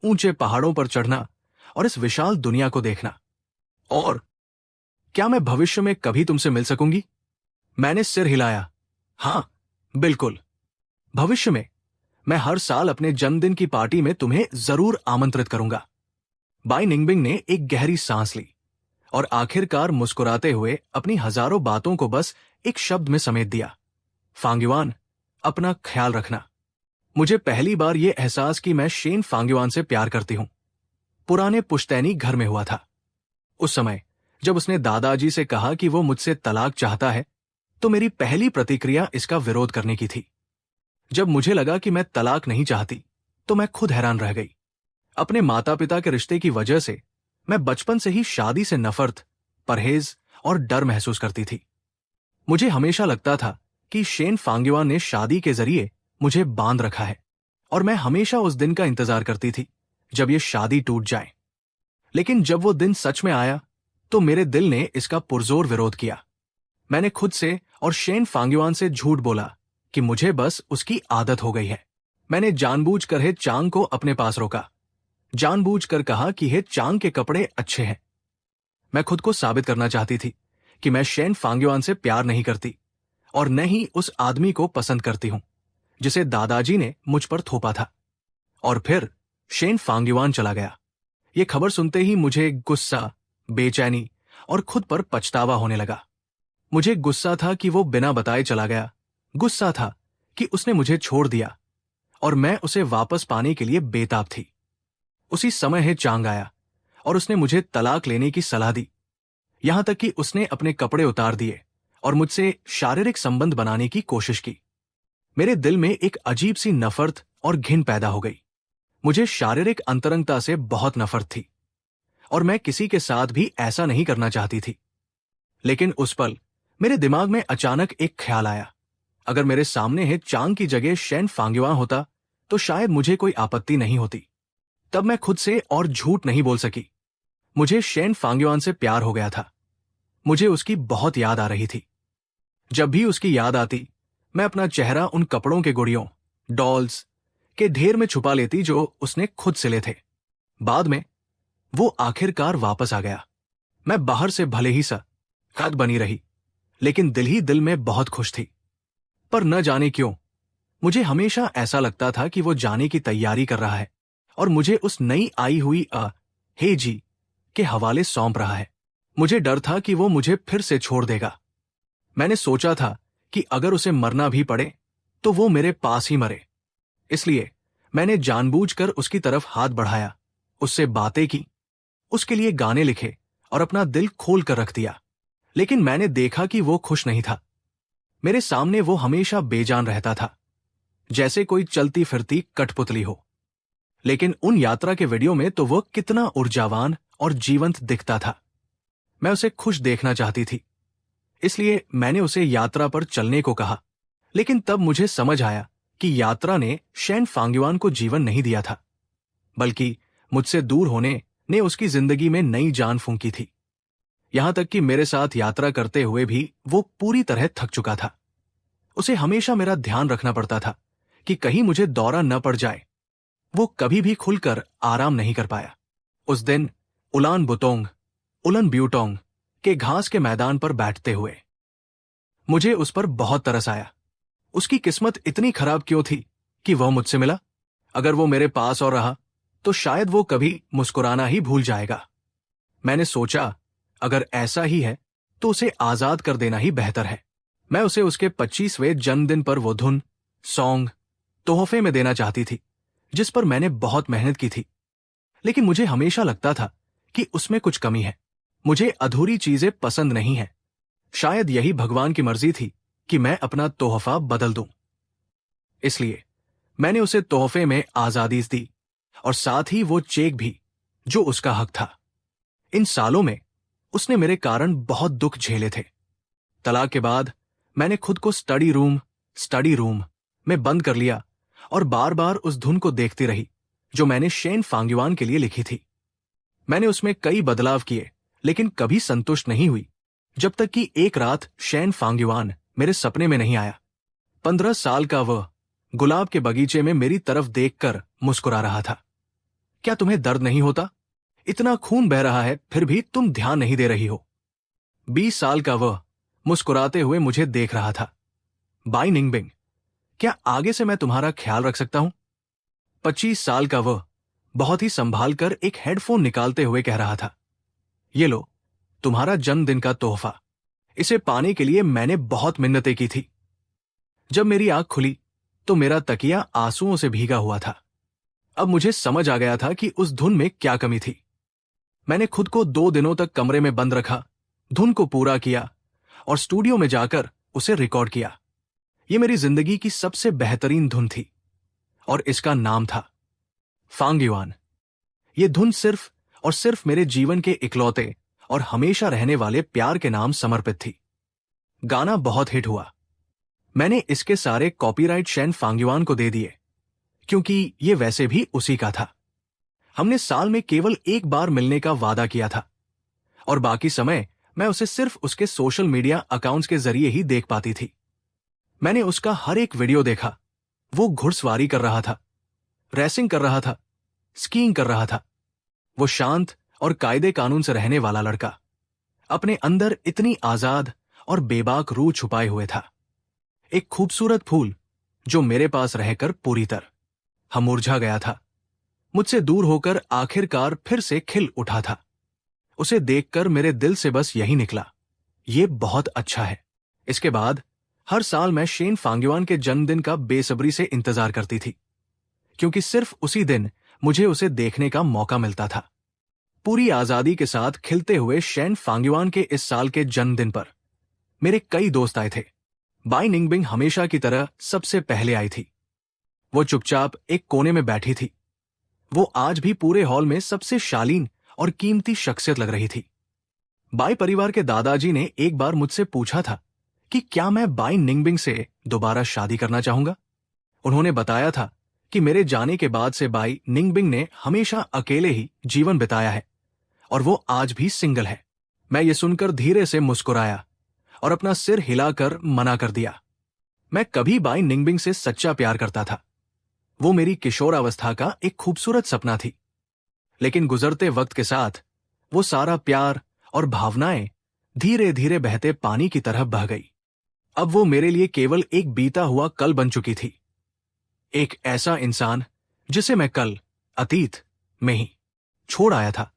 ऊंचे पहाड़ों पर चढ़ना और इस विशाल दुनिया को देखना। और क्या मैं भविष्य में कभी तुमसे मिल सकूंगी? मैंने सिर हिलाया। हां, बिल्कुल। भविष्य में मैं हर साल अपने जन्मदिन की पार्टी में तुम्हें जरूर आमंत्रित करूंगा। बाई निंगबिंग ने एक गहरी सांस ली और आखिरकार मुस्कुराते हुए अपनी हजारों बातों को बस एक शब्द में समेट दिया, फांगयुआन, अपना ख्याल रखना। मुझे पहली बार यह एहसास कि मैं शेन फांगयुआन से प्यार करती हूं पुराने पुश्तैनी घर में हुआ था। उस समय जब उसने दादाजी से कहा कि वो मुझसे तलाक चाहता है, तो मेरी पहली प्रतिक्रिया इसका विरोध करने की थी। जब मुझे लगा कि मैं तलाक नहीं चाहती तो मैं खुद हैरान रह गई। अपने माता पिता के रिश्ते की वजह से मैं बचपन से ही शादी से नफरत, परहेज और डर महसूस करती थी। मुझे हमेशा लगता था कि शेन फांगयुआन ने शादी के जरिए मुझे बांध रखा है, और मैं हमेशा उस दिन का इंतजार करती थी जब ये शादी टूट जाए। लेकिन जब वो दिन सच में आया तो मेरे दिल ने इसका पुरजोर विरोध किया। मैंने खुद से और शेन फांगयुआन से झूठ बोला कि मुझे बस उसकी आदत हो गई है। मैंने जानबूझकर हे चांग को अपने पास रोका, जानबूझकर कहा कि हे चांग के कपड़े अच्छे हैं। मैं खुद को साबित करना चाहती थी कि मैं शेन फांगयुआन से प्यार नहीं करती और न ही उस आदमी को पसंद करती हूं जिसे दादाजी ने मुझ पर थोपा था। और फिर शेन फांगयुआन चला गया। ये खबर सुनते ही मुझे गुस्सा, बेचैनी और खुद पर पछतावा होने लगा। मुझे गुस्सा था कि वो बिना बताए चला गया। गुस्सा था कि उसने मुझे छोड़ दिया और मैं उसे वापस पाने के लिए बेताब थी। उसी समय है चांग आया और उसने मुझे तलाक लेने की सलाह दी। यहां तक कि उसने अपने कपड़े उतार दिए और मुझसे शारीरिक संबंध बनाने की कोशिश की। मेरे दिल में एक अजीब सी नफरत और घिन पैदा हो गई। मुझे शारीरिक अंतरंगता से बहुत नफरत थी और मैं किसी के साथ भी ऐसा नहीं करना चाहती थी। लेकिन उस पल मेरे दिमाग में अचानक एक ख्याल आया। अगर मेरे सामने है चांग की जगह शेन फांग्युआन होता तो शायद मुझे कोई आपत्ति नहीं होती। तब मैं खुद से और झूठ नहीं बोल सकी। मुझे शेन फांग्युआन से प्यार हो गया था। मुझे उसकी बहुत याद आ रही थी। जब भी उसकी याद आती, मैं अपना चेहरा उन कपड़ों के गुड़ियों, डॉल्स के ढेर में छुपा लेती जो उसने खुद सिले थे। बाद में वो आखिरकार वापस आ गया। मैं बाहर से भले ही कद बनी रही, लेकिन दिल ही दिल में बहुत खुश थी। पर न जाने क्यों मुझे हमेशा ऐसा लगता था कि वो जाने की तैयारी कर रहा है और मुझे उस नई आई हुई हे जी के हवाले सौंप रहा है। मुझे डर था कि वो मुझे फिर से छोड़ देगा। मैंने सोचा था कि अगर उसे मरना भी पड़े तो वो मेरे पास ही मरे। इसलिए मैंने जानबूझकर उसकी तरफ हाथ बढ़ाया, उससे बातें की, उसके लिए गाने लिखे और अपना दिल खोल कर रख दिया। लेकिन मैंने देखा कि वो खुश नहीं था। मेरे सामने वो हमेशा बेजान रहता था, जैसे कोई चलती फिरती कठपुतली हो। लेकिन उन यात्रा के वीडियो में तो वो कितना ऊर्जावान और जीवंत दिखता था। मैं उसे खुश देखना चाहती थी, इसलिए मैंने उसे यात्रा पर चलने को कहा। लेकिन तब मुझे समझ आया कि यात्रा ने शेन फांग्युआन को जीवन नहीं दिया था, बल्कि मुझसे दूर होने ने उसकी जिंदगी में नई जान फूंकी थी। यहां तक कि मेरे साथ यात्रा करते हुए भी वो पूरी तरह थक चुका था। उसे हमेशा मेरा ध्यान रखना पड़ता था कि कहीं मुझे दौरा न पड़ जाए। वो कभी भी खुलकर आराम नहीं कर पाया। उस दिन उलान बुतोंग उलन ब्यूटोंग के घास के मैदान पर बैठते हुए मुझे उस पर बहुत तरस आया। उसकी किस्मत इतनी खराब क्यों थी कि वह मुझसे मिला? अगर वो मेरे पास और रहा तो शायद वो कभी मुस्कुराना ही भूल जाएगा। मैंने सोचा, अगर ऐसा ही है तो उसे आजाद कर देना ही बेहतर है। मैं उसे उसके 25वें जन्मदिन पर वो धुन, सॉन्ग तोहफे में देना चाहती थी जिस पर मैंने बहुत मेहनत की थी। लेकिन मुझे हमेशा लगता था कि उसमें कुछ कमी है। मुझे अधूरी चीजें पसंद नहीं है। शायद यही भगवान की मर्जी थी कि मैं अपना तोहफा बदल दूं। इसलिए मैंने उसे तोहफे में आजादी दी और साथ ही वो चेक भी जो उसका हक था। इन सालों में उसने मेरे कारण बहुत दुख झेले थे। तलाक के बाद मैंने खुद को स्टडी रूम में बंद कर लिया और बार बार उस धुन को देखती रही जो मैंने शेन फांग्युआन के लिए लिखी थी। मैंने उसमें कई बदलाव किए, लेकिन कभी संतुष्ट नहीं हुई, जब तक कि एक रात शेन फांग्युआन मेरे सपने में नहीं आया। 15 साल का वह गुलाब के बगीचे में मेरी तरफ देखकर मुस्कुरा रहा था। क्या तुम्हें दर्द नहीं होता? इतना खून बह रहा है फिर भी तुम ध्यान नहीं दे रही हो। 20 साल का वह मुस्कुराते हुए मुझे देख रहा था। बाई निंगबिंग, क्या आगे से मैं तुम्हारा ख्याल रख सकता हूं? 25 साल का वह बहुत ही संभाल कर एक हेडफोन निकालते हुए कह रहा था, ये लो, तुम्हारा जन्मदिन का तोहफा। इसे पाने के लिए मैंने बहुत मिन्नतें की थी। जब मेरी आंख खुली तो मेरा तकिया आंसुओं से भीगा हुआ था। अब मुझे समझ आ गया था कि उस धुन में क्या कमी थी। मैंने खुद को 2 दिनों तक कमरे में बंद रखा, धुन को पूरा किया और स्टूडियो में जाकर उसे रिकॉर्ड किया। यह मेरी जिंदगी की सबसे बेहतरीन धुन थी और इसका नाम था फांग्युआन। यह धुन सिर्फ और सिर्फ मेरे जीवन के इकलौते और हमेशा रहने वाले प्यार के नाम समर्पित थी। गाना बहुत हिट हुआ। मैंने इसके सारे कॉपीराइट शेन फांग्युआन को दे दिए, क्योंकि यह वैसे भी उसी का था। हमने साल में केवल एक बार मिलने का वादा किया था और बाकी समय मैं उसे सिर्फ उसके सोशल मीडिया अकाउंट्स के जरिए ही देख पाती थी। मैंने उसका हर एक वीडियो देखा। वो घुड़सवारी कर रहा था, रेसिंग कर रहा था, स्कीइंग कर रहा था। वो शांत और कायदे कानून से रहने वाला लड़का अपने अंदर इतनी आजाद और बेबाक रूह छुपाए हुए था। एक खूबसूरत फूल जो मेरे पास रहकर पूरी तरह मुरझा गया था, मुझसे दूर होकर आखिरकार फिर से खिल उठा था। उसे देखकर मेरे दिल से बस यही निकला, ये बहुत अच्छा है। इसके बाद हर साल मैं शेन फांग्युआन के जन्मदिन का बेसब्री से इंतजार करती थी, क्योंकि सिर्फ उसी दिन मुझे उसे देखने का मौका मिलता था। पूरी आजादी के साथ खिलते हुए शेन फांग्युआन के इस साल के जन्मदिन पर मेरे कई दोस्त आए थे। बाई निंगबिंग हमेशा की तरह सबसे पहले आई थी। वो चुपचाप एक कोने में बैठी थी। वो आज भी पूरे हॉल में सबसे शालीन और कीमती शख्सियत लग रही थी। बाई परिवार के दादाजी ने एक बार मुझसे पूछा था कि क्या मैं बाई निंगबिंग से दोबारा शादी करना चाहूंगा। उन्होंने बताया था कि मेरे जाने के बाद से बाई निंगबिंग ने हमेशा अकेले ही जीवन बिताया है और वो आज भी सिंगल है। मैं ये सुनकर धीरे से मुस्कुराया और अपना सिर हिलाकर मना कर दिया। मैं कभी बाई निंगबिंग से सच्चा प्यार करता था। वो मेरी किशोरावस्था का एक खूबसूरत सपना थी, लेकिन गुजरते वक्त के साथ वो सारा प्यार और भावनाएं धीरे धीरे बहते पानी की तरह बह गई। अब वो मेरे लिए केवल एक बीता हुआ कल बन चुकी थी, एक ऐसा इंसान जिसे मैं कल अतीत में ही छोड़ आया था।